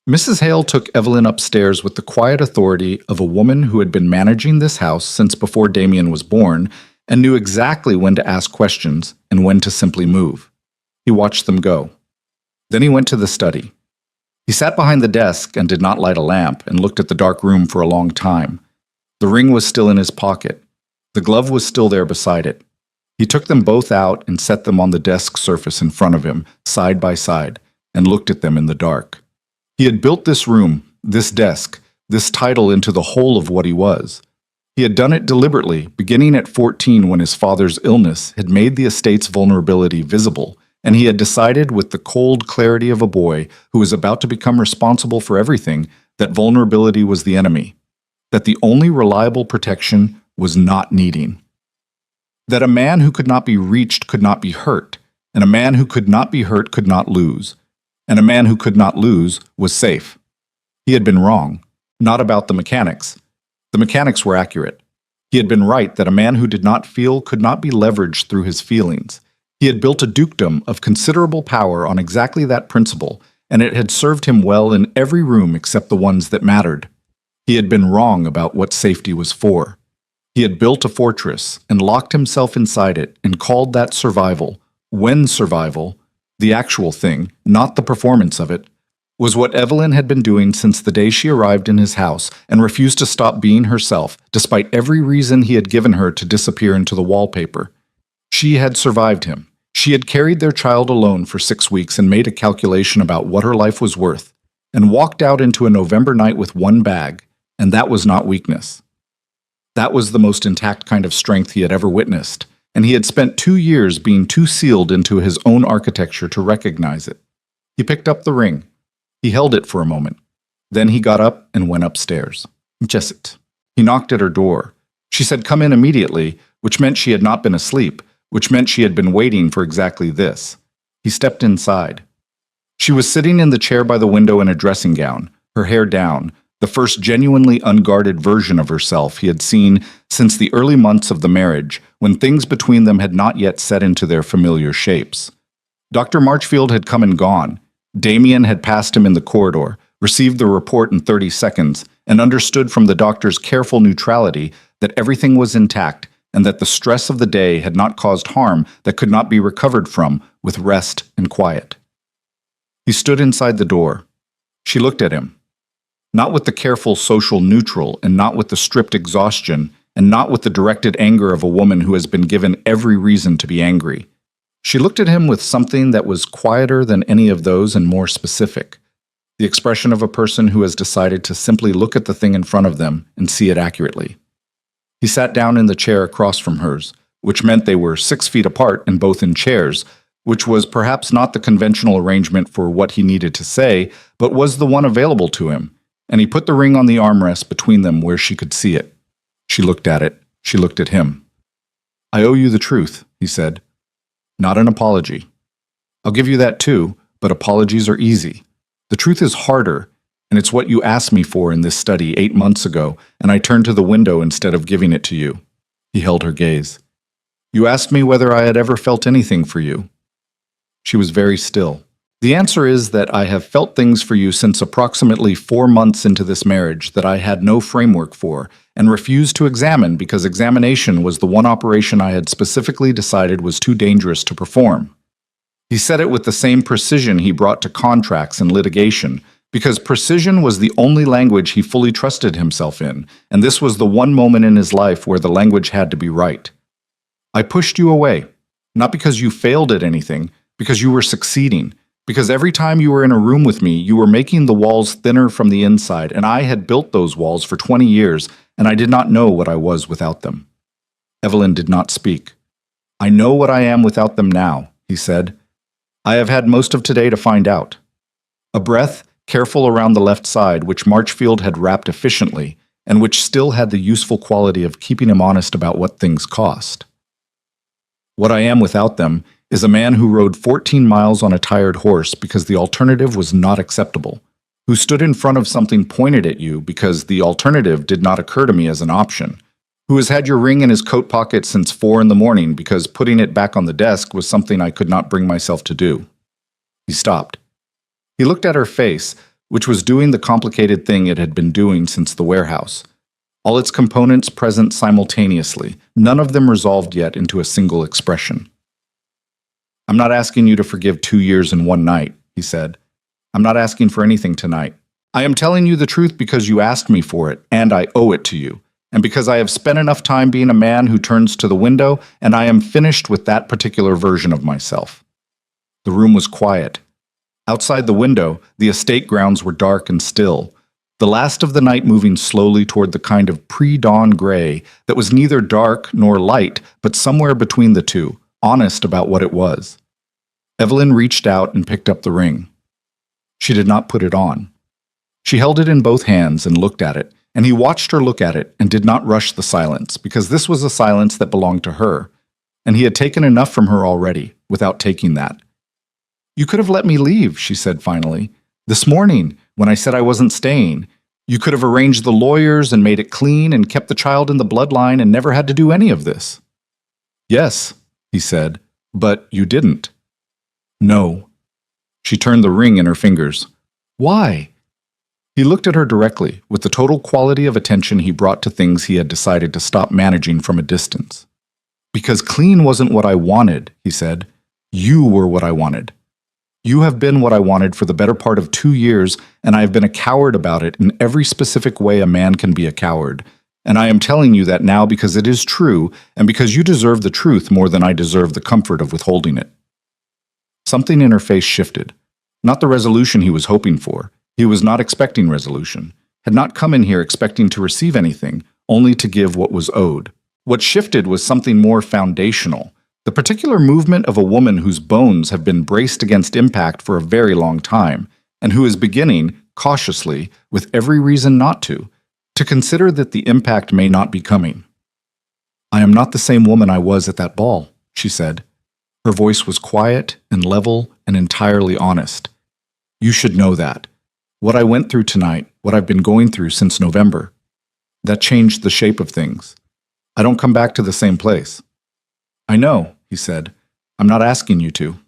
S1: Mrs. Hale took Evelyn upstairs with the quiet authority of a woman who had been managing this house since before Damien was born and knew exactly when to ask questions and when to simply move. He watched them go. Then he went to the study. He sat behind the desk and did not light a lamp and looked at the dark room for a long time. The ring was still in his pocket. The glove was still there beside it. He took them both out and set them on the desk surface in front of him, side by side, and looked at them in the dark. He had built this room, this desk, this title into the whole of what he was. He had done it deliberately, beginning at 14 when his father's illness had made the estate's vulnerability visible, and he had decided with the cold clarity of a boy who was about to become responsible for everything that vulnerability was the enemy, that the only reliable protection was not needing. That a man who could not be reached could not be hurt, and a man who could not be hurt could not lose, and a man who could not lose was safe. He had been wrong, not about the mechanics. The mechanics were accurate. He had been right that a man who did not feel could not be leveraged through his feelings. He had built a dukedom of considerable power on exactly that principle, and it had served him well in every room except the ones that mattered. He had been wrong about what safety was for. He had built a fortress and locked himself inside it and called that survival, when survival, the actual thing, not the performance of it, was what Evelyn had been doing since the day she arrived in his house and refused to stop being herself, despite every reason he had given her to disappear into the wallpaper. She had survived him. She had carried their child alone for 6 weeks and made a calculation about what her life was worth, and walked out into a November night with one bag, and that was not weakness. That was the most intact kind of strength he had ever witnessed, and he had spent 2 years being too sealed into his own architecture to recognize it. He picked up the ring. He held it for a moment. Then he got up and went upstairs. Jessit. He knocked at her door. She said, "Come in immediately," which meant she had not been asleep, which meant she had been waiting for exactly this. He stepped inside. She was sitting in the chair by the window in a dressing gown, her hair down, the first genuinely unguarded version of herself he had seen since the early months of the marriage, when things between them had not yet set into their familiar shapes. Dr. Marchfield had come and gone. Damien had passed him in the corridor, received the report in 30 seconds, and understood from the doctor's careful neutrality that everything was intact and that the stress of the day had not caused harm that could not be recovered from with rest and quiet. He stood inside the door. She looked at him. Not with the careful social neutral, and not with the stripped exhaustion, and not with the directed anger of a woman who has been given every reason to be angry. She looked at him with something that was quieter than any of those and more specific, the expression of a person who has decided to simply look at the thing in front of them and see it accurately. He sat down in the chair across from hers, which meant they were 6 feet apart and both in chairs, which was perhaps not the conventional arrangement for what he needed to say, but was the one available to him, and he put the ring on the armrest between them where she could see it. She looked at it. She looked at him. "I owe you the truth," he said. "Not an apology. I'll give you that too, but apologies are easy. The truth is harder, and it's what you asked me for in this study 8 months ago, and I turned to the window instead of giving it to you." He held her gaze. "You asked me whether I had ever felt anything for you." She was very still. "The answer is that I have felt things for you since approximately 4 months into this marriage that I had no framework for, and refused to examine because examination was the one operation I had specifically decided was too dangerous to perform." He said it with the same precision he brought to contracts and litigation, because precision was the only language he fully trusted himself in, and this was the one moment in his life where the language had to be right. "I pushed you away, not because you failed at anything, because you were succeeding. Because every time you were in a room with me, you were making the walls thinner from the inside, and I had built those walls for 20 years, and I did not know what I was without them." Evelyn did not speak. "I know what I am without them now," he said. "I have had most of today to find out." A breath, careful around the left side, which Marchfield had wrapped efficiently, and which still had the useful quality of keeping him honest about what things cost. What I am without them is a man who rode 14 miles on a tired horse because the alternative was not acceptable, who stood in front of something pointed at you because the alternative did not occur to me as an option, who has had your ring in his coat pocket since 4 in the morning because putting it back on the desk was something I could not bring myself to do. He stopped. He looked at her face, which was doing the complicated thing it had been doing since the warehouse. All its components present simultaneously, none of them resolved yet into a single expression. I'm not asking you to forgive 2 years in one night, he said. I'm not asking for anything tonight. I am telling you the truth because you asked me for it, and I owe it to you, and because I have spent enough time being a man who turns to the window, and I am finished with that particular version of myself. The room was quiet. Outside the window, the estate grounds were dark and still, the last of the night moving slowly toward the kind of pre-dawn gray that was neither dark nor light, but somewhere between the two, honest about what it was. Evelyn reached out and picked up the ring. She did not put it on. She held it in both hands and looked at it, and he watched her look at it and did not rush the silence, because this was a silence that belonged to her, and he had taken enough from her already, without taking that. You could have let me leave, she said finally. This morning, when I said I wasn't staying. You could have arranged the lawyers and made it clean and kept the child in the bloodline and never had to do any of this. Yes, he said, but you didn't. No. She turned the ring in her fingers. Why? He looked at her directly, with the total quality of attention he brought to things he had decided to stop managing from a distance. Because clean wasn't what I wanted, he said. You were what I wanted. You have been what I wanted for the better part of 2 years, and I have been a coward about it in every specific way a man can be a coward. And I am telling you that now because it is true, and because you deserve the truth more than I deserve the comfort of withholding it. Something in her face shifted. Not the resolution he was hoping for. He was not expecting resolution. Had not come in here expecting to receive anything, only to give what was owed. What shifted was something more foundational. The particular movement of a woman whose bones have been braced against impact for a very long time, and who is beginning, cautiously, with every reason not to consider that the impact may not be coming. I am not the same woman I was at that ball, she said. Her voice was quiet and level and entirely honest. You should know that. What I went through tonight, what I've been going through since November, that changed the shape of things. I don't come back to the same place. I know, he said. I'm not asking you to.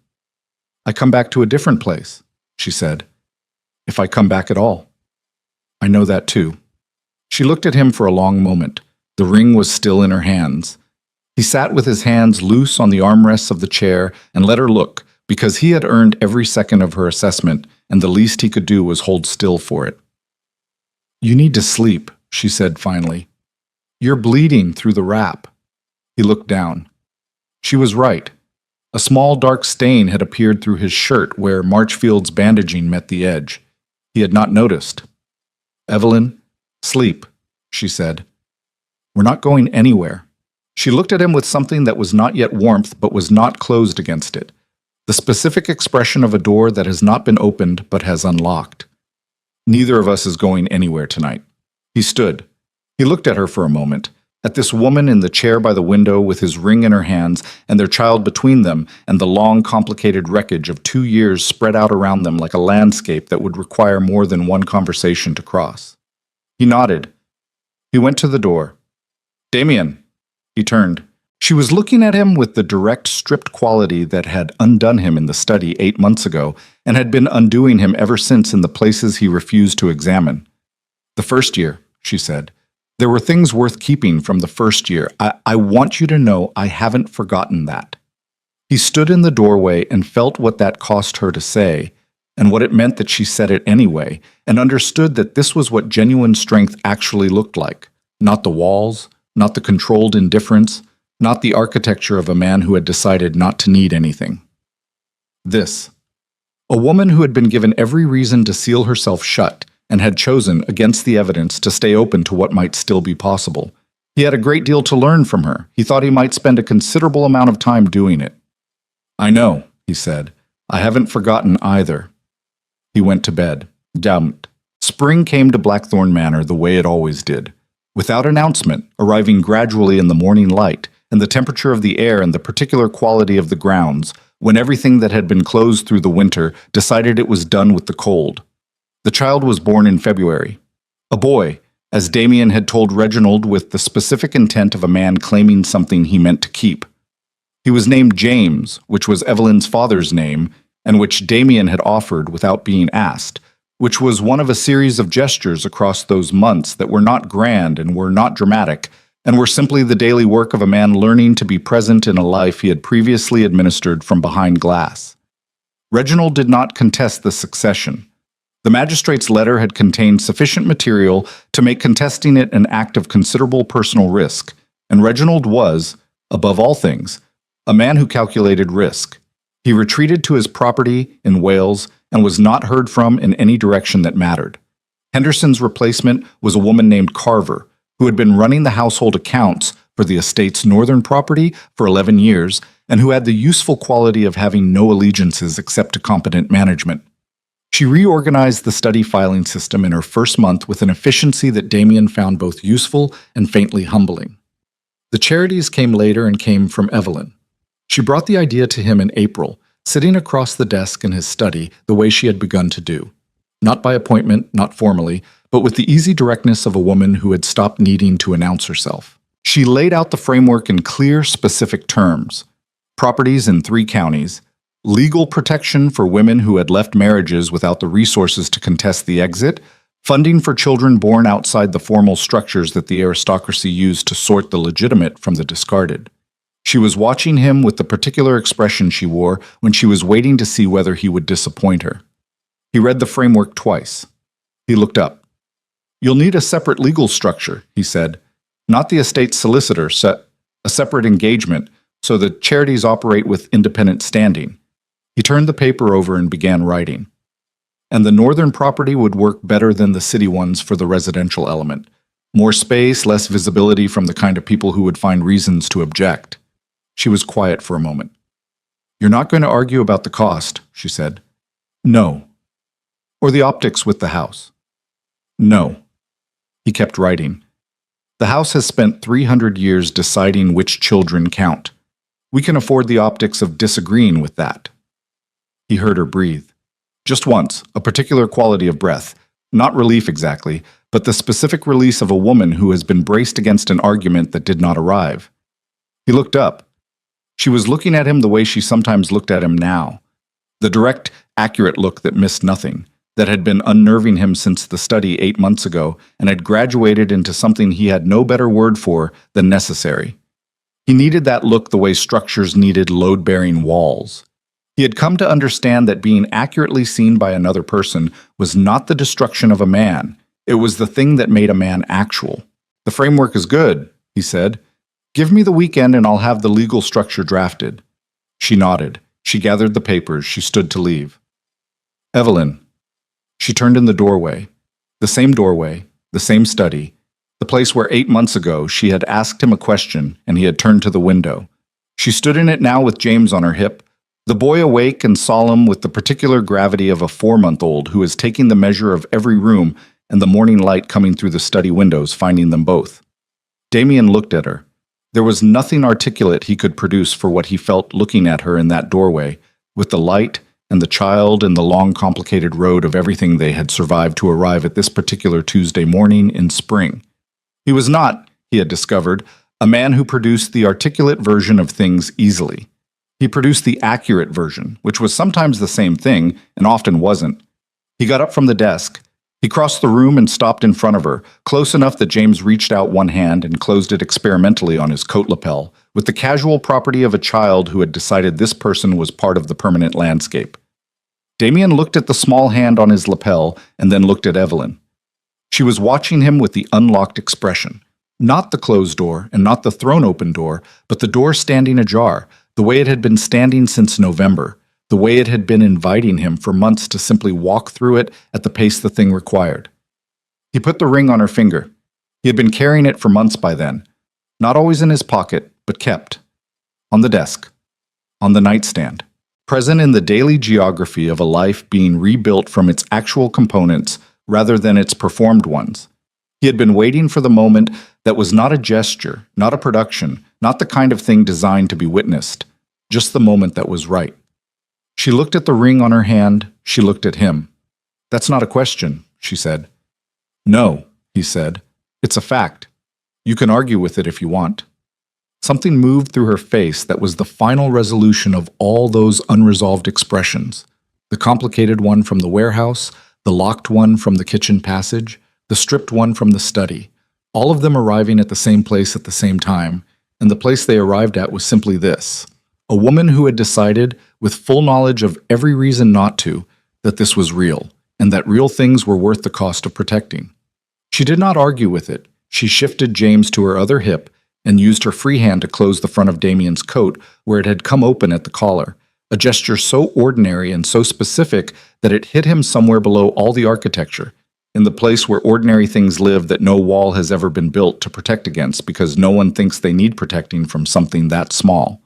S1: I come back to a different place, she said. If I come back at all. I know that too. She looked at him for a long moment. The ring was still in her hands. He sat with his hands loose on the armrests of the chair and let her look, because he had earned every second of her assessment, and the least he could do was hold still for it. You need to sleep, she said finally. You're bleeding through the wrap. He looked down. She was right. A small dark stain had appeared through his shirt where Marchfield's bandaging met the edge. He had not noticed. Evelyn, sleep, she said. We're not going anywhere. She looked at him with something that was not yet warmth but was not closed against it. The specific expression of a door that has not been opened but has unlocked. Neither of us is going anywhere tonight. He stood. He looked at her for a moment. At this woman in the chair by the window with his ring in her hands and their child between them and the long, complicated wreckage of 2 years spread out around them like a landscape that would require more than one conversation to cross. He nodded. He went to the door. Damien. He turned. She was looking at him with the direct, stripped quality that had undone him in the study 8 months ago and had been undoing him ever since in the places he refused to examine. The first year, she said. There were things worth keeping from the first year. I want you to know I haven't forgotten that. He stood in the doorway and felt what that cost her to say, and what it meant that she said it anyway, and understood that this was what genuine strength actually looked like. Not the walls, not the controlled indifference, not the architecture of a man who had decided not to need anything. This. A woman who had been given every reason to seal herself shut, and had chosen, against the evidence, to stay open to what might still be possible. He had a great deal to learn from her. He thought he might spend a considerable amount of time doing it. I know, he said. I haven't forgotten either. He went to bed, damped. Spring came to Blackthorn Manor the way it always did. Without announcement, arriving gradually in the morning light, and the temperature of the air and the particular quality of the grounds, when everything that had been closed through the winter decided it was done with the cold. The child was born in February. A boy, as Damien had told Reginald with the specific intent of a man claiming something he meant to keep. He was named James, which was Evelyn's father's name, and which Damien had offered without being asked, which was one of a series of gestures across those months that were not grand and were not dramatic, and were simply the daily work of a man learning to be present in a life he had previously administered from behind glass. Reginald did not contest the succession. The magistrate's letter had contained sufficient material to make contesting it an act of considerable personal risk, and Reginald was, above all things, a man who calculated risk. He retreated to his property in Wales and was not heard from in any direction that mattered. Henderson's replacement was a woman named Carver, who had been running the household accounts for the estate's northern property for 11 years and who had the useful quality of having no allegiances except to competent management. She reorganized the study filing system in her first month with an efficiency that Damien found both useful and faintly humbling. The charities came later and came from Evelyn. She brought the idea to him in April, sitting across the desk in his study the way she had begun to do. Not by appointment, not formally, but with the easy directness of a woman who had stopped needing to announce herself. She laid out the framework in clear, specific terms. Properties in 3 counties, legal protection for women who had left marriages without the resources to contest the exit, funding for children born outside the formal structures that the aristocracy used to sort the legitimate from the discarded. She was watching him with the particular expression she wore when she was waiting to see whether he would disappoint her. He read the framework twice. He looked up. "You'll need a separate legal structure," he said. "Not the estate solicitor, a separate engagement, so the charities operate with independent standing." He turned the paper over and began writing. "And the northern property would work better than the city ones for the residential element. More space, less visibility from the kind of people who would find reasons to object." She was quiet for a moment. "You're not going to argue about the cost," she said. "No." "Or the optics with the house?" "No." He kept writing. "The house has spent 300 years deciding which children count. We can afford the optics of disagreeing with that." He heard her breathe. Just once, a particular quality of breath. Not relief exactly, but the specific release of a woman who has been braced against an argument that did not arrive. He looked up. She was looking at him the way she sometimes looked at him now. The direct, accurate look that missed nothing, that had been unnerving him since the study 8 months ago and had graduated into something he had no better word for than necessary. He needed that look the way structures needed load-bearing walls. He had come to understand that being accurately seen by another person was not the destruction of a man. It was the thing that made a man actual. "The framework is good," he said. "Give me the weekend and I'll have the legal structure drafted." She nodded. She gathered the papers. She stood to leave. "Evelyn." She turned in the doorway. The same study, the place where 8 months ago she had asked him a question and he had turned to the window. She stood in it now with James on her hip, the boy awake and solemn with the particular gravity of a 4-month-old who is taking the measure of every room and the morning light coming through the study windows, finding them both. Damien looked at her. There was nothing articulate he could produce for what he felt looking at her in that doorway, with the light and the child and the long, complicated road of everything they had survived to arrive at this particular Tuesday morning in spring. He was not, he had discovered, a man who produced the articulate version of things easily. He produced the accurate version, which was sometimes the same thing, and often wasn't. He got up from the desk. He crossed the room and stopped in front of her, close enough that James reached out one hand and closed it experimentally on his coat lapel, with the casual property of a child who had decided this person was part of the permanent landscape. Damien looked at the small hand on his lapel and then looked at Evelyn. She was watching him with the unlocked expression. Not the closed door and not the thrown-open door, but the door standing ajar, the way it had been standing since November, the way it had been inviting him for months to simply walk through it at the pace the thing required. He put the ring on her finger. He had been carrying it for months by then, not always in his pocket, but kept. On the desk. On the nightstand. Present in the daily geography of a life being rebuilt from its actual components rather than its performed ones. He had been waiting for the moment that was not a gesture, not a production, not the kind of thing designed to be witnessed, just the moment that was right. She looked at the ring on her hand, she looked at him. "That's not a question," she said. "No," he said. "It's a fact. You can argue with it if you want." Something moved through her face that was the final resolution of all those unresolved expressions. The complicated one from the warehouse, the locked one from the kitchen passage, the stripped one from the study, all of them arriving at the same place at the same time, and the place they arrived at was simply this: a woman who had decided, with full knowledge of every reason not to, that this was real, and that real things were worth the cost of protecting. She did not argue with it. She shifted James to her other hip and used her free hand to close the front of Damien's coat where it had come open at the collar, a gesture so ordinary and so specific that it hit him somewhere below all the architecture, in the place where ordinary things live that no wall has ever been built to protect against because no one thinks they need protecting from something that small.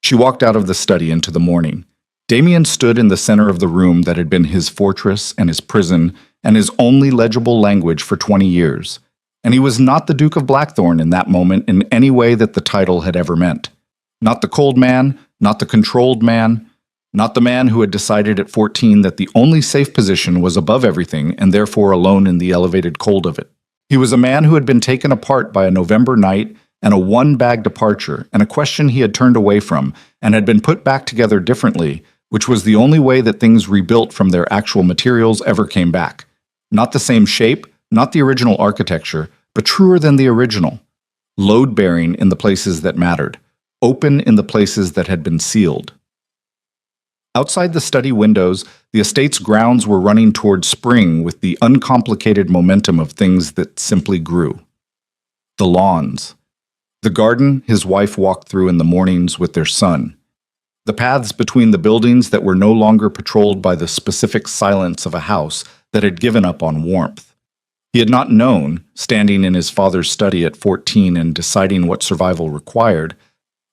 S1: She walked out of the study into the morning. Damien stood in the center of the room that had been his fortress and his prison and his only legible language for 20 years. And he was not the Duke of Blackthorn in that moment in any way that the title had ever meant. Not the cold man, not the controlled man, not the man who had decided at 14 that the only safe position was above everything and therefore alone in the elevated cold of it. He was a man who had been taken apart by a November night and a one-bag departure and a question he had turned away from and had been put back together differently, which was the only way that things rebuilt from their actual materials ever came back. Not the same shape, not the original architecture, but truer than the original. Load-bearing in the places that mattered, open in the places that had been sealed. Outside the study windows, the estate's grounds were running toward spring with the uncomplicated momentum of things that simply grew. The lawns. The garden his wife walked through in the mornings with their son. The paths between the buildings that were no longer patrolled by the specific silence of a house that had given up on warmth. He had not known, standing in his father's study at 14 and deciding what survival required,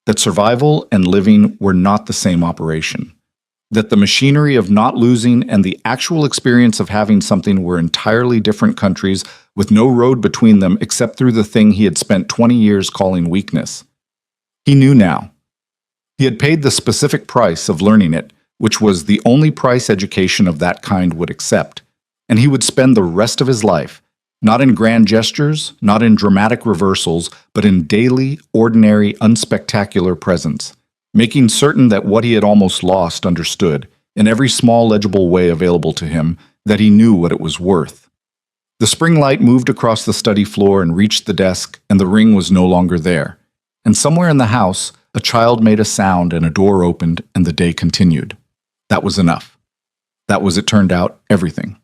S1: that survival and living were not the same operation. That the machinery of not losing and the actual experience of having something were entirely different countries with no road between them except through the thing he had spent 20 years calling weakness. He knew now. He had paid the specific price of learning it, which was the only price education of that kind would accept, and he would spend the rest of his life, not in grand gestures, not in dramatic reversals, but in daily, ordinary, unspectacular presence, making certain that what he had almost lost understood, in every small legible way available to him, that he knew what it was worth. The spring light moved across the study floor and reached the desk, and the ring was no longer there. And somewhere in the house, a child made a sound and a door opened and the day continued. That was enough. That was, it turned out, everything.